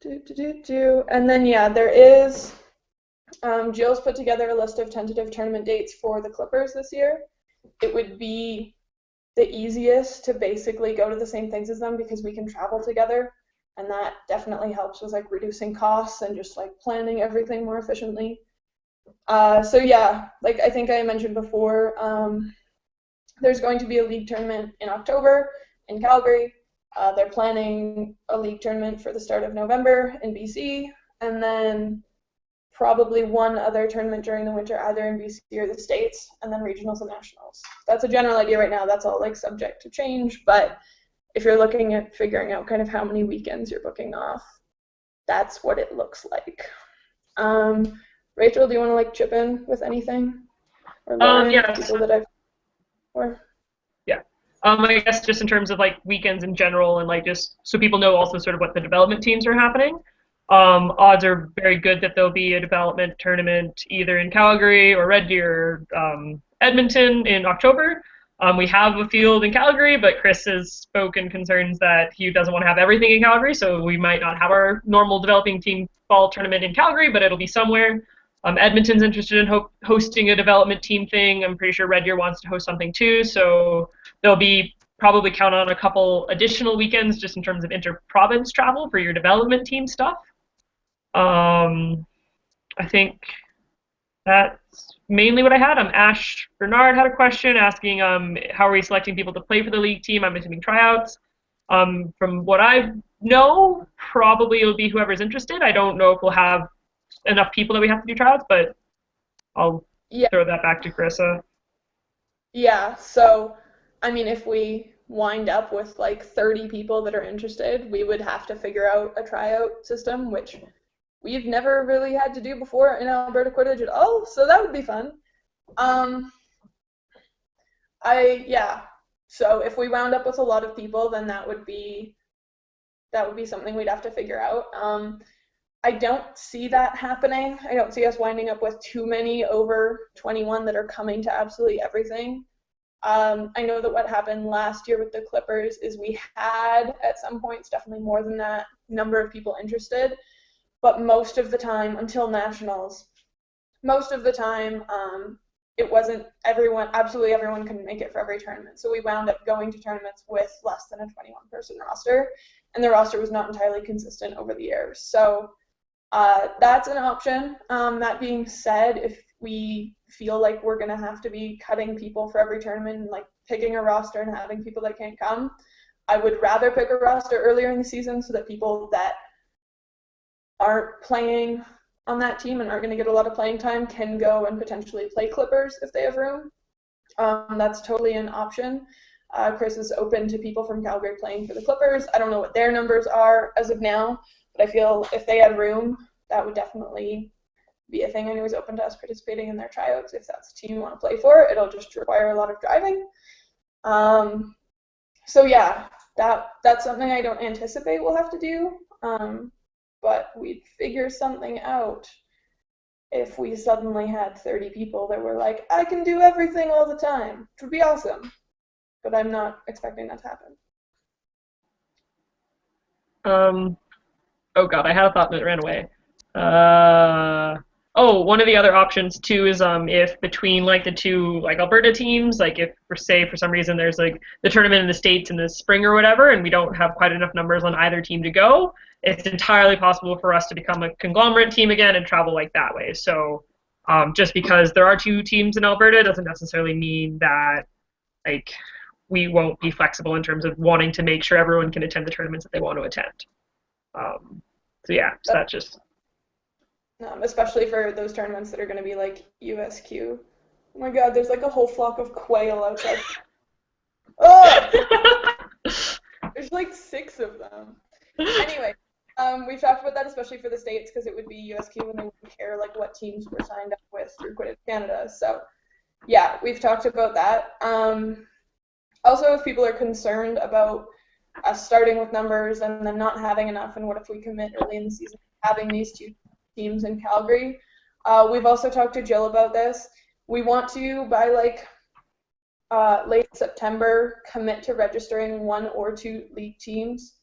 And then yeah, there is. Jill's put together a list of tentative tournament dates for the Clippers this year. It would be the easiest to basically go to the same things as them because we can travel together, and that definitely helps with like reducing costs and just like planning everything more efficiently. So yeah, like I think I mentioned before, there's going to be a league tournament in October in Calgary. They're planning a league tournament for the start of November in BC, and then probably one other tournament during the winter, either in BC or the States, and then regionals and nationals. That's a general idea right now. That's all like subject to change, but if you're looking at figuring out kind of how many weekends you're booking off, that's what it looks like. Rachel, do you want to like chip in with anything? Or Lauren, yeah. people that I've I guess just in terms of like weekends in general and like just so people know also sort of what the development teams are happening. Odds are very good that there'll be a development tournament either in Calgary or Red Deer or Edmonton in October. We have a field in Calgary, but Chris has spoken concerns that he doesn't want to have everything in Calgary, so we might not have our normal developing team fall tournament in Calgary, but it'll be somewhere. Edmonton's interested in hosting a development team thing. I'm pretty sure Red Deer wants to host something too, so there'll be probably count on a couple additional weekends just in terms of inter-province travel for your development team stuff. I think that's mainly what I had. Ash Bernard had a question asking how are we selecting people to play for the league team? I'm assuming tryouts. From what I know, probably it'll be whoever's interested. I don't know if we'll have enough people that we have to do tryouts, but I'll throw that back to Carissa. Yeah, so I mean, if we wind up with like 30 people that are interested, we would have to figure out a tryout system, which we've never really had to do before in Alberta Quidditch at all, so that would be fun. So if we wound up with a lot of people, then that would be something we'd have to figure out. I don't see that happening. I don't see us winding up with too many over 21 that are coming to absolutely everything. I know that what happened last year with the Clippers is we had, at some points, definitely more than that number of people interested, but most of the time, until nationals, most of the time, it wasn't absolutely everyone couldn't make it for every tournament. So we wound up going to tournaments with less than a 21-person roster, and the roster was not entirely consistent over the years. So that's an option. That being said, if we feel like we're going to have to be cutting people for every tournament and like picking a roster and having people that can't come, I would rather pick a roster earlier in the season so that people that aren't playing on that team and aren't going to get a lot of playing time can go and potentially play Clippers if they have room. That's totally an option. Chris is open to people from Calgary playing for the Clippers. I don't know what their numbers are as of now, but I feel if they had room, that would definitely be a thing. And he was open to us participating in their tryouts. If that's the team you want to play for, it'll just require a lot of driving. So yeah, that's something I don't anticipate we'll have to do. But we'd figure something out if we suddenly had 30 people that were like, I can do everything all the time, which would be awesome. But I'm not expecting that to happen. Oh god, I had a thought and it ran away. One of the other options too is if between like the two like Alberta teams, like if for some reason there's like the tournament in the States in the spring or whatever, and we don't have quite enough numbers on either team to go, it's entirely possible for us to become a conglomerate team again and travel like that way. So just because there are two teams in Alberta doesn't necessarily mean that like we won't be flexible in terms of wanting to make sure everyone can attend the tournaments that they want to attend. So that's just... especially for those tournaments that are going to be like USQ. Oh my god, there's like a whole flock of quail outside. Oh! There's like 6 of them. Anyway, We've talked about that, especially for the States, because it would be USQ and they wouldn't care like what teams were signed up with through Quidditch Canada. So, yeah, we've talked about that. Also, if people are concerned about us starting with numbers and then not having enough, and what if we commit early in the season having these two teams in Calgary, we've also talked to Jill about this. We want to, by like late September, commit to registering 1 or 2 league teams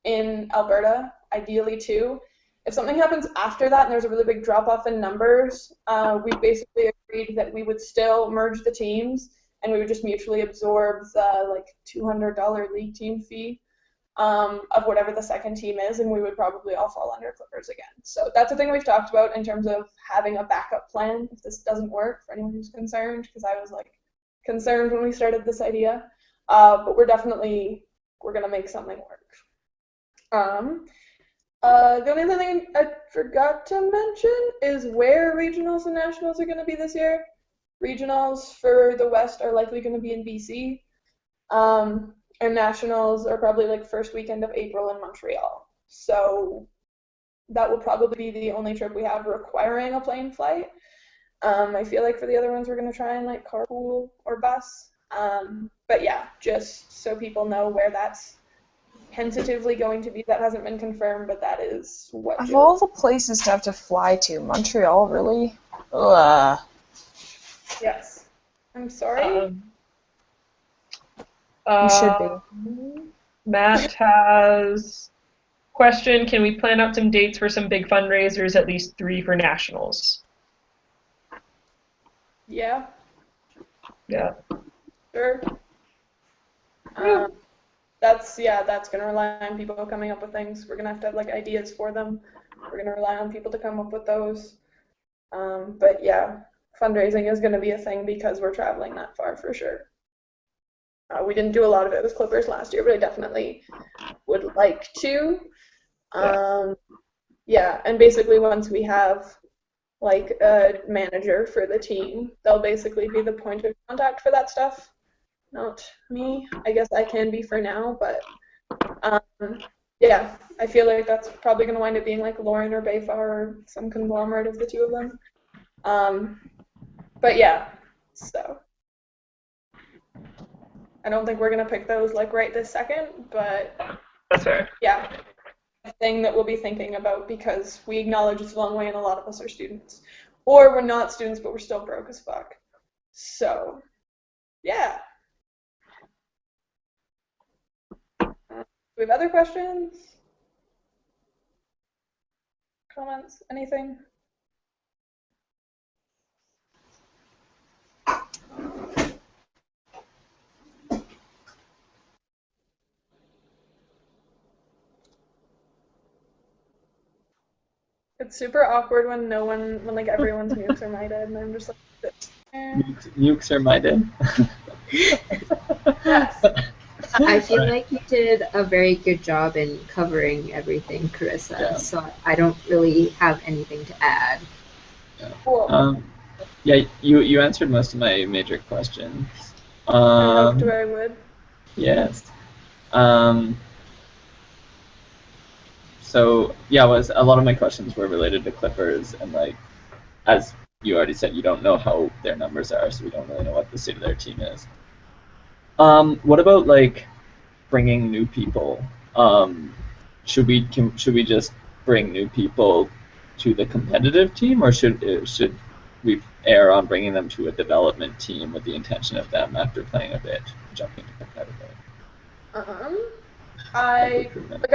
in Alberta, ideally 2. If something happens after that and there's a really big drop-off in numbers, we basically agreed that we would still merge the teams and we would just mutually absorb the like $200 league team fee of whatever the second team is, and we would probably all fall under Clippers again. So that's a thing we've talked about in terms of having a backup plan if this doesn't work, for anyone who's concerned, because I was like concerned when we started this idea. But we're gonna make something work. The only other thing I forgot to mention is where regionals and nationals are going to be this year. Regionals for the West are likely going to be in BC, and nationals are probably like first weekend of April in Montreal. So that will probably be the only trip we have requiring a plane flight. I feel like for the other ones we're going to try and like carpool or bus. But yeah, just so people know where that's tentatively going to be. That hasn't been confirmed, but that is what. Of all the places to have to fly to, Montreal, really? Ugh. Yes. I'm sorry. You should be. Matt has question, can we plan out some dates for some big fundraisers, at least 3 for nationals? Yeah. Yeah. Sure. That's going to rely on people coming up with things. We're going to have like ideas for them. We're going to rely on people to come up with those. But yeah, fundraising is going to be a thing because we're traveling that far for sure. We didn't do a lot of it with Clippers last year, but I definitely would like to. Yeah, and basically once we have like a manager for the team, they'll basically be the point of contact for that stuff. Not me. I guess I can be for now, but yeah, I feel like that's probably going to wind up being like Lauren or Bayfar or some conglomerate of the two of them. But yeah, so I don't think we're going to pick those like right this second, but that's fair. Yeah, a thing that we'll be thinking about because we acknowledge it's a long way and a lot of us are students. Or we're not students, but we're still broke as fuck. So, yeah. Do we have other questions? Comments? Anything? It's super awkward when when like everyone's nukes are my dead, and I'm just like, Nukes are my dead. Yes. I feel like you did a very good job in covering everything, Carissa, so I don't really have anything to add. Yeah. Cool. Yeah, you answered most of my major questions. I hoped I would. Yes. So yeah, a lot of my questions were related to Clippers, and like, as you already said, you don't know how their numbers are, so we don't really know what the state of their team is. What about like bringing new people? Should we just bring new people to the competitive team, or should we err on bringing them to a development team with the intention of them, after playing a bit, jumping to competitive? I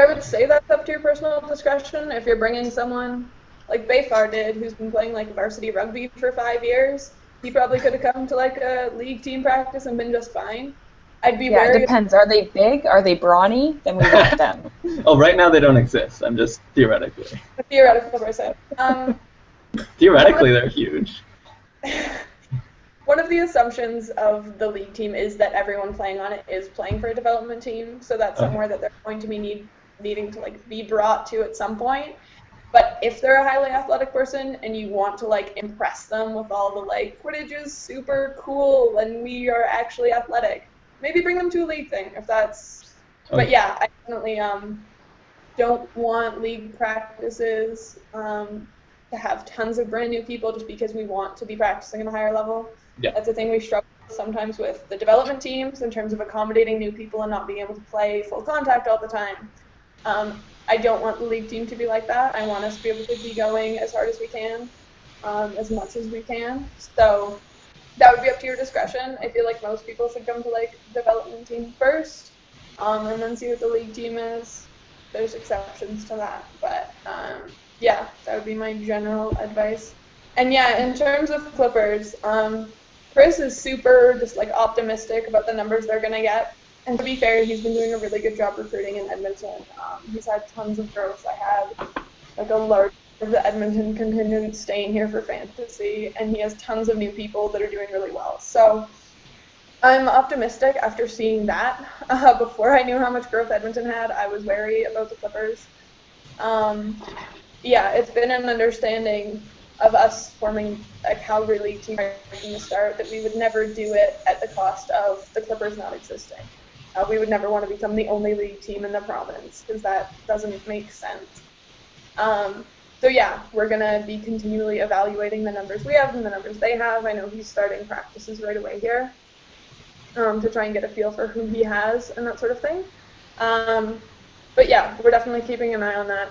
would say that's up to your personal discretion. If you're bringing someone like Bayfar did, who's been playing like varsity rugby for 5 years, he probably could have come to like a league team practice and been just fine. I'd be wary. It depends. Are they big? Are they brawny? Then we want them. Oh, right now they don't exist. I'm just theoretically. A theoretical person. Theoretically, they're huge. One of the assumptions of the league team is that everyone playing on it is playing for a development team, so that's somewhere that they're going to be needing to like be brought to at some point. But if they're a highly athletic person and you want to like impress them with all the like Quidditch is super cool and we are actually athletic, maybe bring them to a league thing if that's. But yeah, I definitely don't want league practices to have tons of brand new people just because we want to be practicing at a higher level. Yeah. That's a thing we struggle with sometimes with the development teams in terms of accommodating new people and not being able to play full contact all the time. I don't want the league team to be like that. I want us to be able to be going as hard as we can, as much as we can. So that would be up to your discretion. I feel like most people should come to like development team first, and then see what the league team is. There's exceptions to that, but yeah, that would be my general advice. And yeah, in terms of Clippers, Chris is super just like optimistic about the numbers they're gonna get. And to be fair, he's been doing a really good job recruiting in Edmonton. He's had tons of growth. I had like a large of the Edmonton contingent staying here for fantasy, and he has tons of new people that are doing really well. So I'm optimistic after seeing that. Before I knew how much growth Edmonton had, I was wary about the Clippers. Yeah, it's been an understanding of us forming a Calgary League team right from the start that we would never do it at the cost of the Clippers not existing. We would never want to become the only league team in the province because that doesn't make sense. So yeah, we're going to be continually evaluating the numbers we have and the numbers they have. I know he's starting practices right away here to try and get a feel for who he has and that sort of thing. But yeah, we're definitely keeping an eye on that.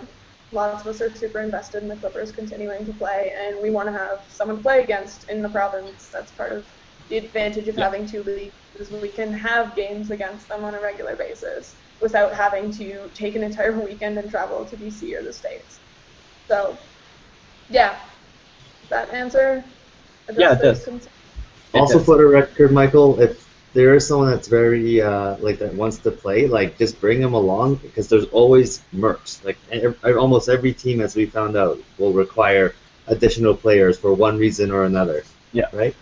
Lots of us are super invested in the Clippers continuing to play, and we want to have someone to play against in the province. That's part of the advantage of having two leagues, is we can have games against them on a regular basis without having to take an entire weekend and travel to BC or the States. So, yeah, that answer? Yeah, it does. Also, for the record, Michael, if there is someone that's very like that wants to play, like just bring them along because there's always mercs. Like almost every team, as we found out, will require additional players for one reason or another. Yeah. Right.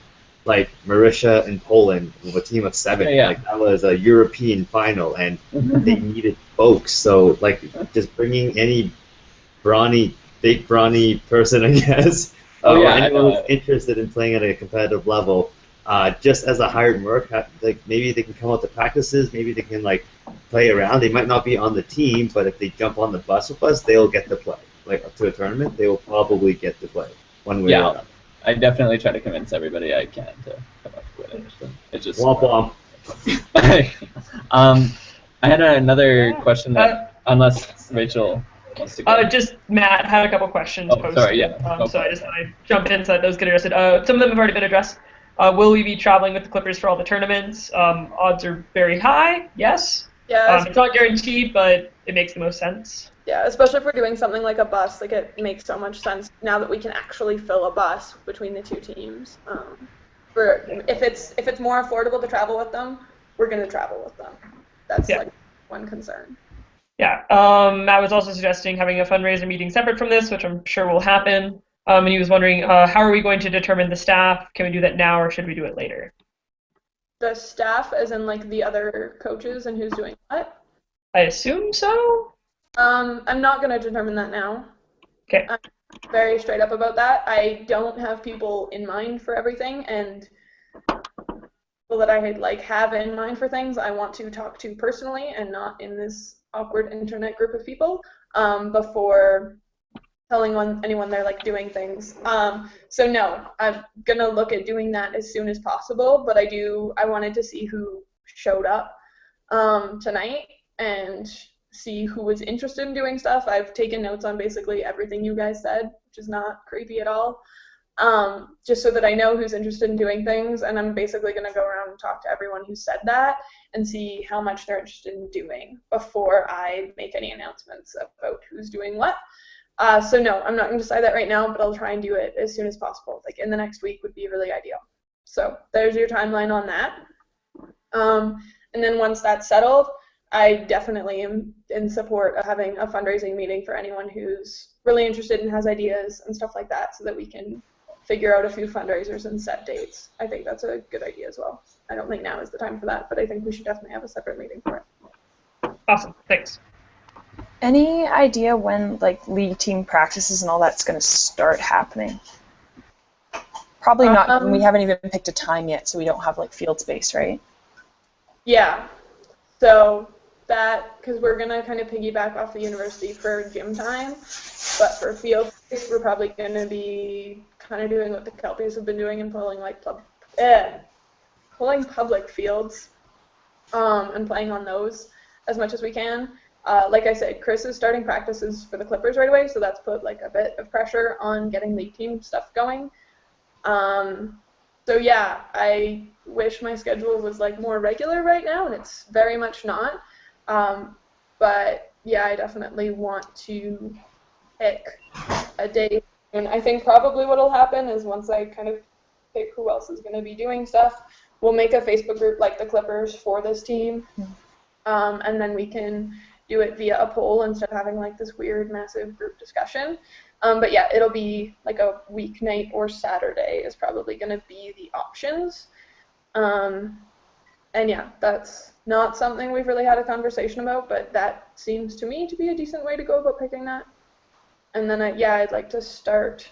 Like Marisha in Poland, with a team of 7. Yeah. Like that was a European final, and they needed folks. So like just bringing any big brawny person, I guess, or anyone who's interested in playing at a competitive level. Just as a hired merc, like maybe they can come out to practices, maybe they can like play around. They might not be on the team, but if they jump on the bus with us, they'll get to play. Like up to a tournament, they will probably get to play one way or another. I definitely try to convince everybody I can to come up with it. It's just womp womp. I had another question that, unless Rachel wants to go. Just Matt had a couple questions posted. Sorry, yeah. So I just thought I'd jump in so that those get addressed. Some of them have already been addressed. Will we be traveling with the Clippers for all the tournaments? Odds are very high, yes. Yeah. It's not guaranteed, but it makes the most sense. Yeah, especially if we're doing something like a bus. Like, it makes so much sense now that we can actually fill a bus between the two teams. If it's more affordable to travel with them, we're going to travel with them. That's like one concern. Yeah. Matt was also suggesting having a fundraiser meeting separate from this, which I'm sure will happen. And he was wondering, how are we going to determine the staff? Can we do that now, or should we do it later? The staff, as in like the other coaches and who's doing what? I assume so. I'm not going to determine that now. Okay. I'm very straight up about that. I don't have people in mind for everything, and people that I like have in mind for things I want to talk to personally and not in this awkward internet group of people before telling anyone they're like doing things. So no, I'm gonna look at doing that as soon as possible, but I wanted to see who showed up tonight and see who was interested in doing stuff. I've taken notes on basically everything you guys said, which is not creepy at all, just so that I know who's interested in doing things, and I'm basically gonna go around and talk to everyone who said that and see how much they're interested in doing before I make any announcements about who's doing what. So no, I'm not going to decide that right now, but I'll try and do it as soon as possible. Like in the next week would be really ideal. So there's your timeline on that. And then once that's settled, I definitely am in support of having a fundraising meeting for anyone who's really interested and has ideas and stuff like that so that we can figure out a few fundraisers and set dates. I think that's a good idea as well. I don't think now is the time for that, but I think we should definitely have a separate meeting for it. Awesome. Thanks. Any idea when like league team practices and all that's going to start happening? Probably not. We haven't even picked a time yet, so we don't have like field space, right? Yeah. So that, because we're going to kind of piggyback off the university for gym time, but for field space, we're probably going to be kind of doing what the Kelpies have been doing and pulling like pulling public fields and playing on those as much as we can. Like I said, Chris is starting practices for the Clippers right away, so that's put like a bit of pressure on getting league team stuff going. So yeah, I wish my schedule was like more regular right now, and it's very much not. But yeah, I definitely want to pick a day. And I think probably what will happen is once I kind of pick who else is going to be doing stuff, we'll make a Facebook group like the Clippers for this team, and then we can do it via a poll instead of having like this weird massive group discussion. But yeah, it'll be like a weeknight or Saturday is probably going to be the options. And yeah, that's not something we've really had a conversation about, but that seems to me to be a decent way to go about picking that. And then I'd like to start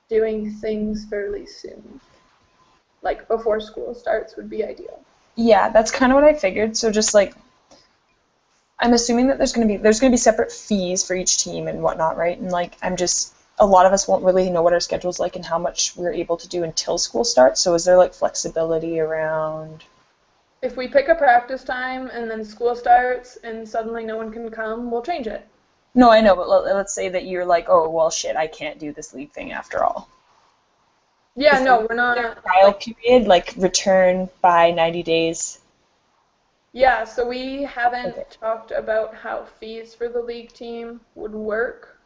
doing things fairly soon. Like before school starts would be ideal. Yeah, that's kind of what I figured. So just like, I'm assuming that there's gonna be separate fees for each team and whatnot, right? And like, a lot of us won't really know what our schedule's like and how much we're able to do until school starts. So is there like flexibility around? If we pick a practice time and then school starts and suddenly no one can come, we'll change it. No, I know, but let's say that you're like, oh, well, shit, I can't do this league thing after all. Yeah, no, we're not. Trial period, like return by 90 days. Yeah, so we haven't talked about how fees for the league team would work,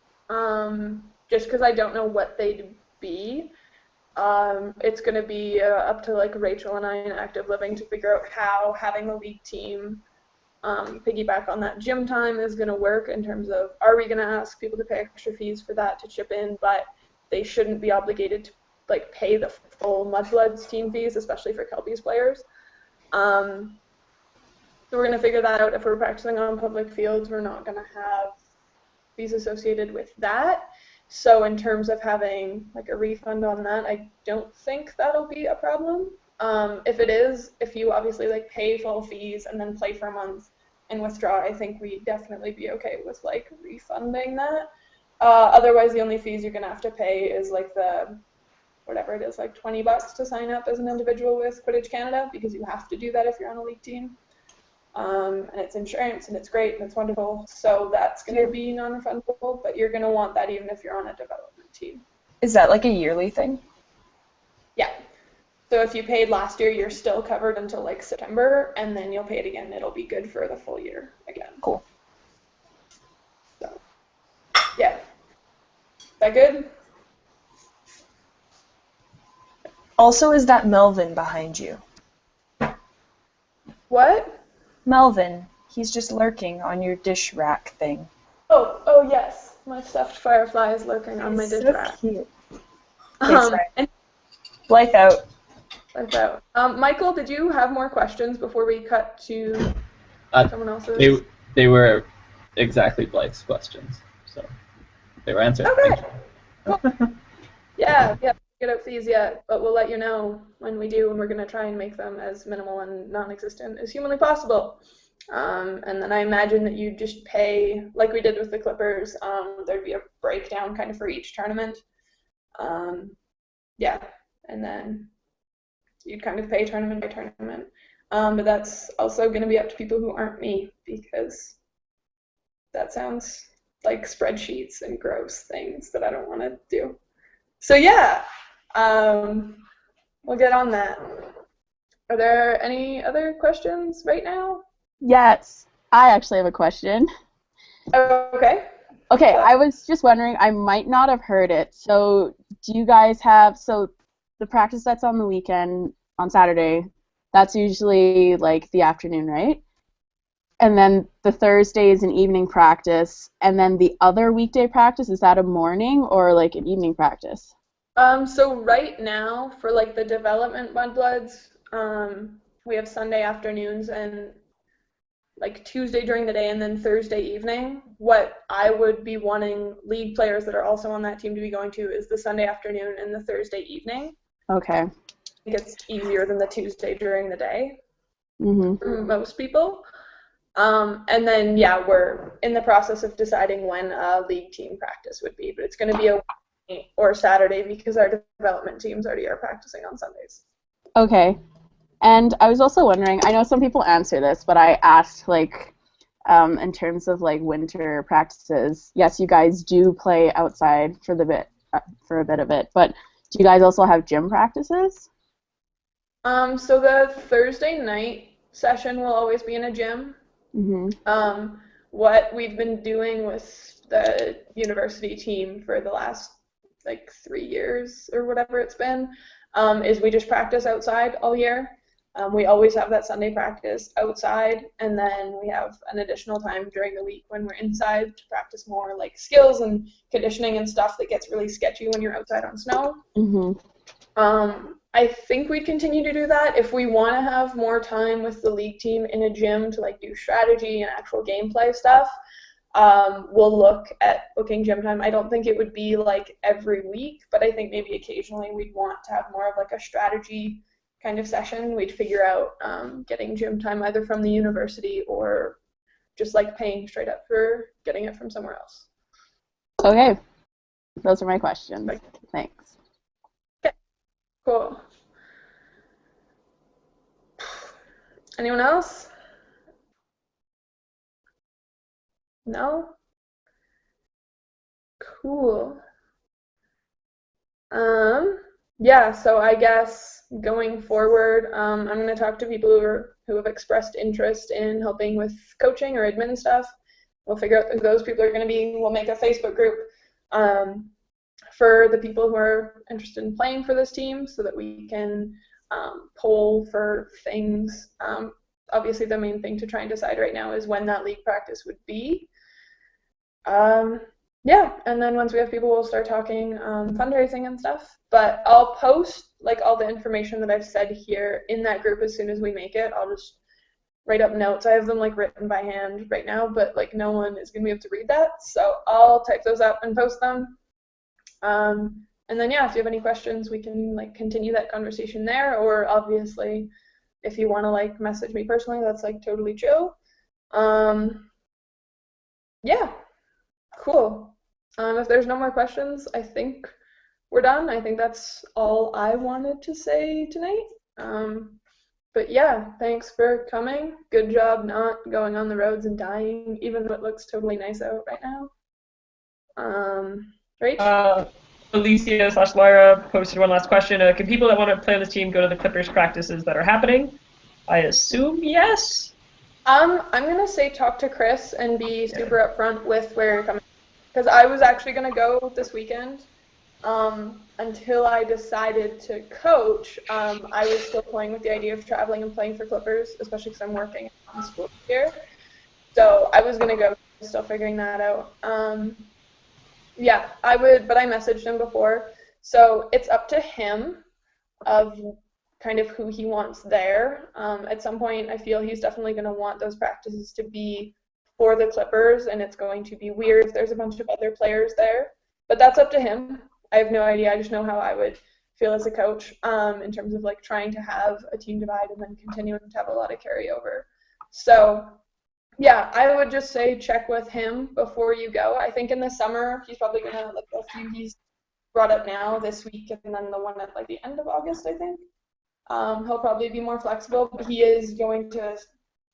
just because I don't know what they'd be. It's going to be up to like Rachel and I in Active Living to figure out how having the league team piggyback on that gym time is going to work in terms of, are we going to ask people to pay extra fees for that to chip in, but they shouldn't be obligated to like pay the full Mudbloods team fees, especially for Kelpies players. So we're going to figure that out. If we're practicing on public fields, we're not going to have fees associated with that. So in terms of having like a refund on that, I don't think that'll be a problem. If it is, if you obviously like pay full fees and then play for a month and withdraw, I think we'd definitely be okay with like refunding that. Otherwise, the only fees you're going to have to pay is like the, whatever it is, like $20 to sign up as an individual with Quidditch Canada, because you have to do that if you're on a league team. And it's insurance, and it's great, and it's wonderful. So that's going to be non-refundable, but you're going to want that even if you're on a development team. Is that like a yearly thing? Yeah. So if you paid last year, you're still covered until like September, and then you'll pay it again. It'll be good for the full year again. Cool. So, yeah. Is that good? Also, is that Melvin behind you? What? Melvin. He's just lurking on your dish rack thing. Oh yes. My stuffed firefly is lurking on my dish rack. Cute. And Blythe out. Blythe out. Michael, did you have more questions before we cut to someone else's? They were exactly Blythe's questions, so they were answered. Okay. Cool. Yeah. Get out fees yet, but we'll let you know when we do, and we're going to try and make them as minimal and non-existent as humanly possible. And then I imagine that you just pay, like we did with the Clippers, there'd be a breakdown kind of for each tournament. Yeah, and then you'd kind of pay tournament by tournament. But that's also going to be up to people who aren't me, because that sounds like spreadsheets and gross things that I don't want to do. So yeah. We'll get on that. Are there any other questions right now? Yes, I actually have a question. Okay. Okay, I was just wondering, I might not have heard it. So do you guys have, so the practice that's on the weekend, on Saturday, that's usually like the afternoon, right? And then the Thursday is an evening practice, and then the other weekday practice, is that a morning or like an evening practice? So right now, for like the development Mudbloods, we have Sunday afternoons and like Tuesday during the day and then Thursday evening. What I would be wanting league players that are also on that team to be going to is the Sunday afternoon and the Thursday evening. Okay. I think it's easier than the Tuesday during the day for most people. And then, yeah, we're in the process of deciding when a league team practice would be, but it's going to be a Wednesday or Saturday because our development teams already are practicing on Sundays. Okay. And I was also wondering, I know some people answer this, but I asked, like, in terms of, like, winter practices, yes, you guys do play outside for a bit of it, but do you guys also have gym practices? So the Thursday night session will always be in a gym. Mm-hmm. What we've been doing with the university team for the last, like, 3 years or whatever it's been, is we just practice outside all year. We always have that Sunday practice outside, and then we have an additional time during the week when we're inside to practice more, like, skills and conditioning and stuff that gets really sketchy when you're outside on snow. Mm-hmm. I think we'd continue to do that. If we want to have more time with the league team in a gym to, like, do strategy and actual gameplay stuff, we'll look at booking gym time. I don't think it would be, like, every week, but I think maybe occasionally we'd want to have more of, like, a strategy kind of session. We'd figure out getting gym time either from the university or just, like, paying straight up for getting it from somewhere else. Okay. Those are my questions. Thanks. Okay. Cool. Anyone else? No? Cool. Yeah, so I guess going forward, I'm going to talk to people who have expressed interest in helping with coaching or admin stuff. We'll figure out who those people are going to be. We'll make a Facebook group for the people who are interested in playing for this team so that we can poll for things. Obviously, the main thing to try and decide right now is when that league practice would be. Yeah, and then once we have people, we'll start talking fundraising and stuff. But I'll post, like, all the information that I've said here in that group as soon as we make it. I'll just write up notes. I have them, like, written by hand right now, but, like, no one is going to be able to read that. So I'll type those up and post them. And then, yeah, if you have any questions, we can, like, continue that conversation there. Or obviously, if you want to, like, message me personally, that's, like, totally chill. Yeah, cool. If there's no more questions, I think we're done. I think that's all I wanted to say tonight. But yeah, thanks for coming. Good job not going on the roads and dying, even though it looks totally nice out right now. Rach? Alicia/Lara posted one last question. Can people that want to play on this team go to the Clippers practices that are happening? I assume yes. I'm gonna say talk to Chris and be super upfront with where you're coming, because I was actually gonna go this weekend. Until I decided to coach, I was still playing with the idea of traveling and playing for Clippers, especially because I'm working in school here. So I was gonna go, still figuring that out. Yeah, I would, but I messaged him before, so it's up to him of kind of who he wants there. At some point, I feel he's definitely going to want those practices to be for the Clippers, and it's going to be weird if there's a bunch of other players there. But that's up to him. I have no idea. I just know how I would feel as a coach in terms of, like, trying to have a team divide and then continuing to have a lot of carryover. So, yeah, I would just say check with him before you go. I think in the summer, he's probably going to, like, a few he's brought up now this week, and then the one at, like, the end of August, I think. He'll probably be more flexible, but he is going to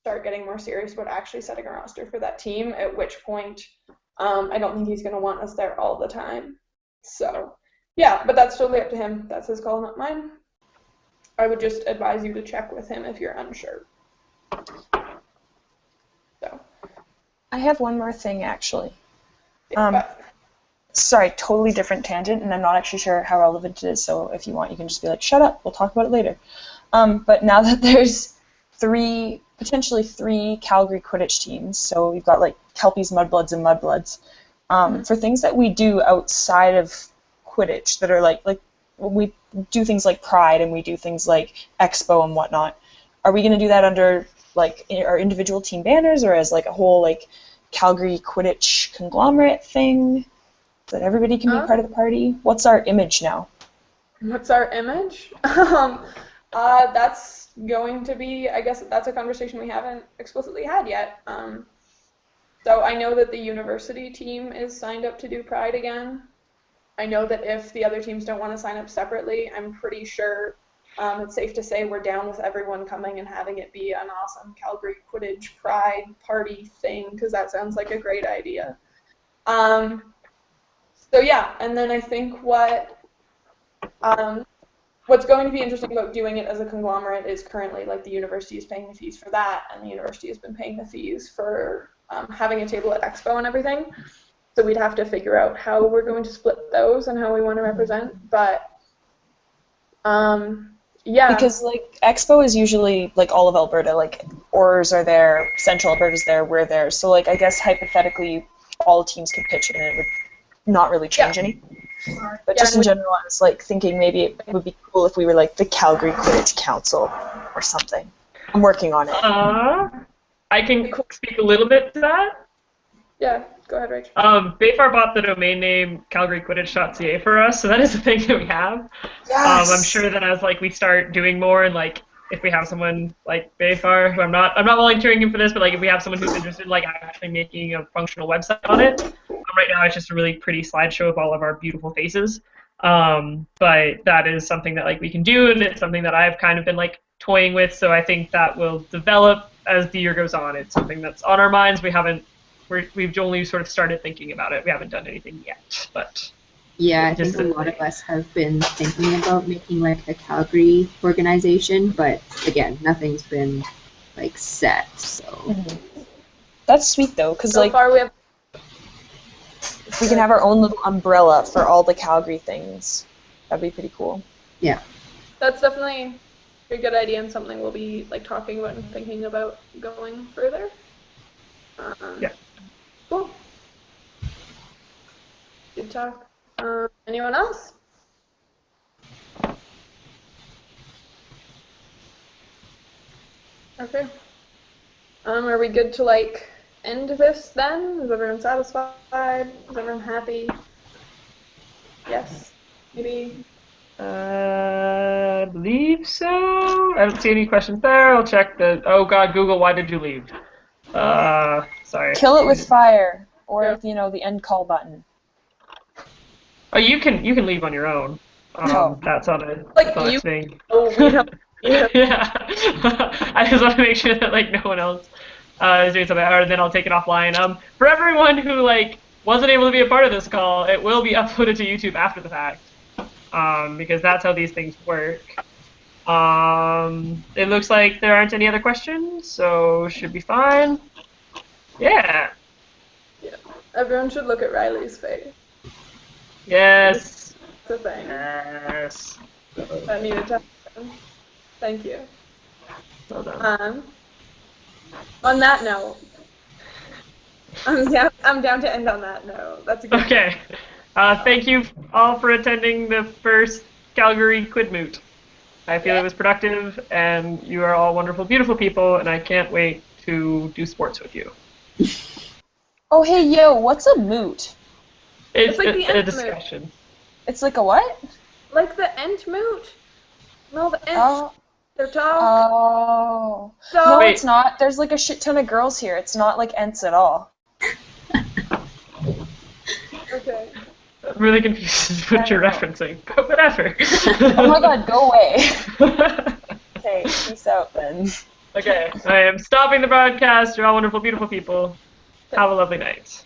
start getting more serious about actually setting a roster for that team, at which point I don't think he's going to want us there all the time. So, yeah, but that's totally up to him. That's his call, not mine. I would just advise you to check with him if you're unsure. So. I have one more thing, actually. Sorry, totally different tangent, and I'm not actually sure how relevant it is, so if you want, you can just be like, shut up, we'll talk about it later. But now that there's potentially three Calgary Quidditch teams, so we've got, like, Kelpies, Mudbloods, and Mudbloods, for things that we do outside of Quidditch that are like we do things like Pride and we do things like Expo and whatnot, are we going to do that under, like, our individual team banners or as, like, a whole, like, Calgary Quidditch conglomerate thing that everybody can be part of the party? What's our image now? What's our image? That's going to be, I guess that's a conversation we haven't explicitly had yet. So I know that the university team is signed up to do Pride again. I know that if the other teams don't want to sign up separately, I'm pretty sure it's safe to say we're down with everyone coming and having it be an awesome Calgary Quidditch Pride party thing, because that sounds like a great idea. So yeah, and then I think what's going to be interesting about doing it as a conglomerate is currently, like, the university is paying the fees for that, and the university has been paying the fees for having a table at Expo and everything. So we'd have to figure out how we're going to split those and how we want to represent. But yeah. Because, like, Expo is usually, like, all of Alberta. Like, Orrs are there, Central Alberta's there, we're there. So, like, I guess hypothetically all teams could pitch in and it would not really change anything. But just in general, I was, like, thinking maybe it would be cool if we were, like, the Calgary Quidditch Council or something. I'm working on it. I can speak a little bit to that. Yeah, go ahead, Rach. Bayfar bought the domain name calgaryquidditch.ca for us, so that is a thing that we have. Yes. I'm sure that as, like, we start doing more, and, like, if we have someone like Bayfar, who I'm not volunteering him for this, but, like, if we have someone who's interested in, like, actually making a functional website on it, right now it's just a really pretty slideshow of all of our beautiful faces. But that is something that, like, we can do, and it's something that I've kind of been, like, toying with, so I think that will develop as the year goes on. It's something that's on our minds. We've only sort of started thinking about it. We haven't done anything yet, but yeah, I think a lot of us have been thinking about making, like, a Calgary organization, but again, nothing's been, like, set. So That's sweet though, because, so like, far we have. we can have our own little umbrella for all the Calgary things. That'd be pretty cool. Yeah. That's definitely a good idea and something we'll be, like, talking about and thinking about going further. Yeah. Cool. Good talk. Anyone else? Okay. Are we good to, like, end this then? Is everyone satisfied? Is everyone happy? Yes. Maybe. I believe so. I don't see any questions there. I'll check the. Oh God, Google, why did you leave? Sorry. Kill it with fire, or you know, the end call button. Oh, you can leave on your own. That's on a like bonus you. thing. Oh, we have. Yeah. Yeah. I just want to make sure that, like, no one else is doing something, or then I'll take it offline. For everyone who, like, wasn't able to be a part of this call, it will be uploaded to YouTube after the fact. Because that's how these things work. It looks like there aren't any other questions, so should be fine. Yeah. Yeah. Everyone should look at Riley's face. Yes. That's a thing. Yes. That needed to happen. Thank you. Well done. On that note, I'm down to end on that note. That's a good. Okay. Thank you all for attending the first Calgary Quidmoot. I feel it was productive, and you are all wonderful, beautiful people, and I can't wait to do sports with you. Oh, hey, yo, what's a moot? It's like the a discussion. It's like a what? Like the Ent moot. No, the Ents. Oh. They're tall. Oh. So, no, Wait. it's not. There's like a shit ton of girls here. It's not like Ents at all. Okay. I'm really confused as to what you're referencing, but whatever. Oh my god, go away. Okay, peace out then. Okay, I am stopping the broadcast. You're all wonderful, beautiful people. Have a lovely night.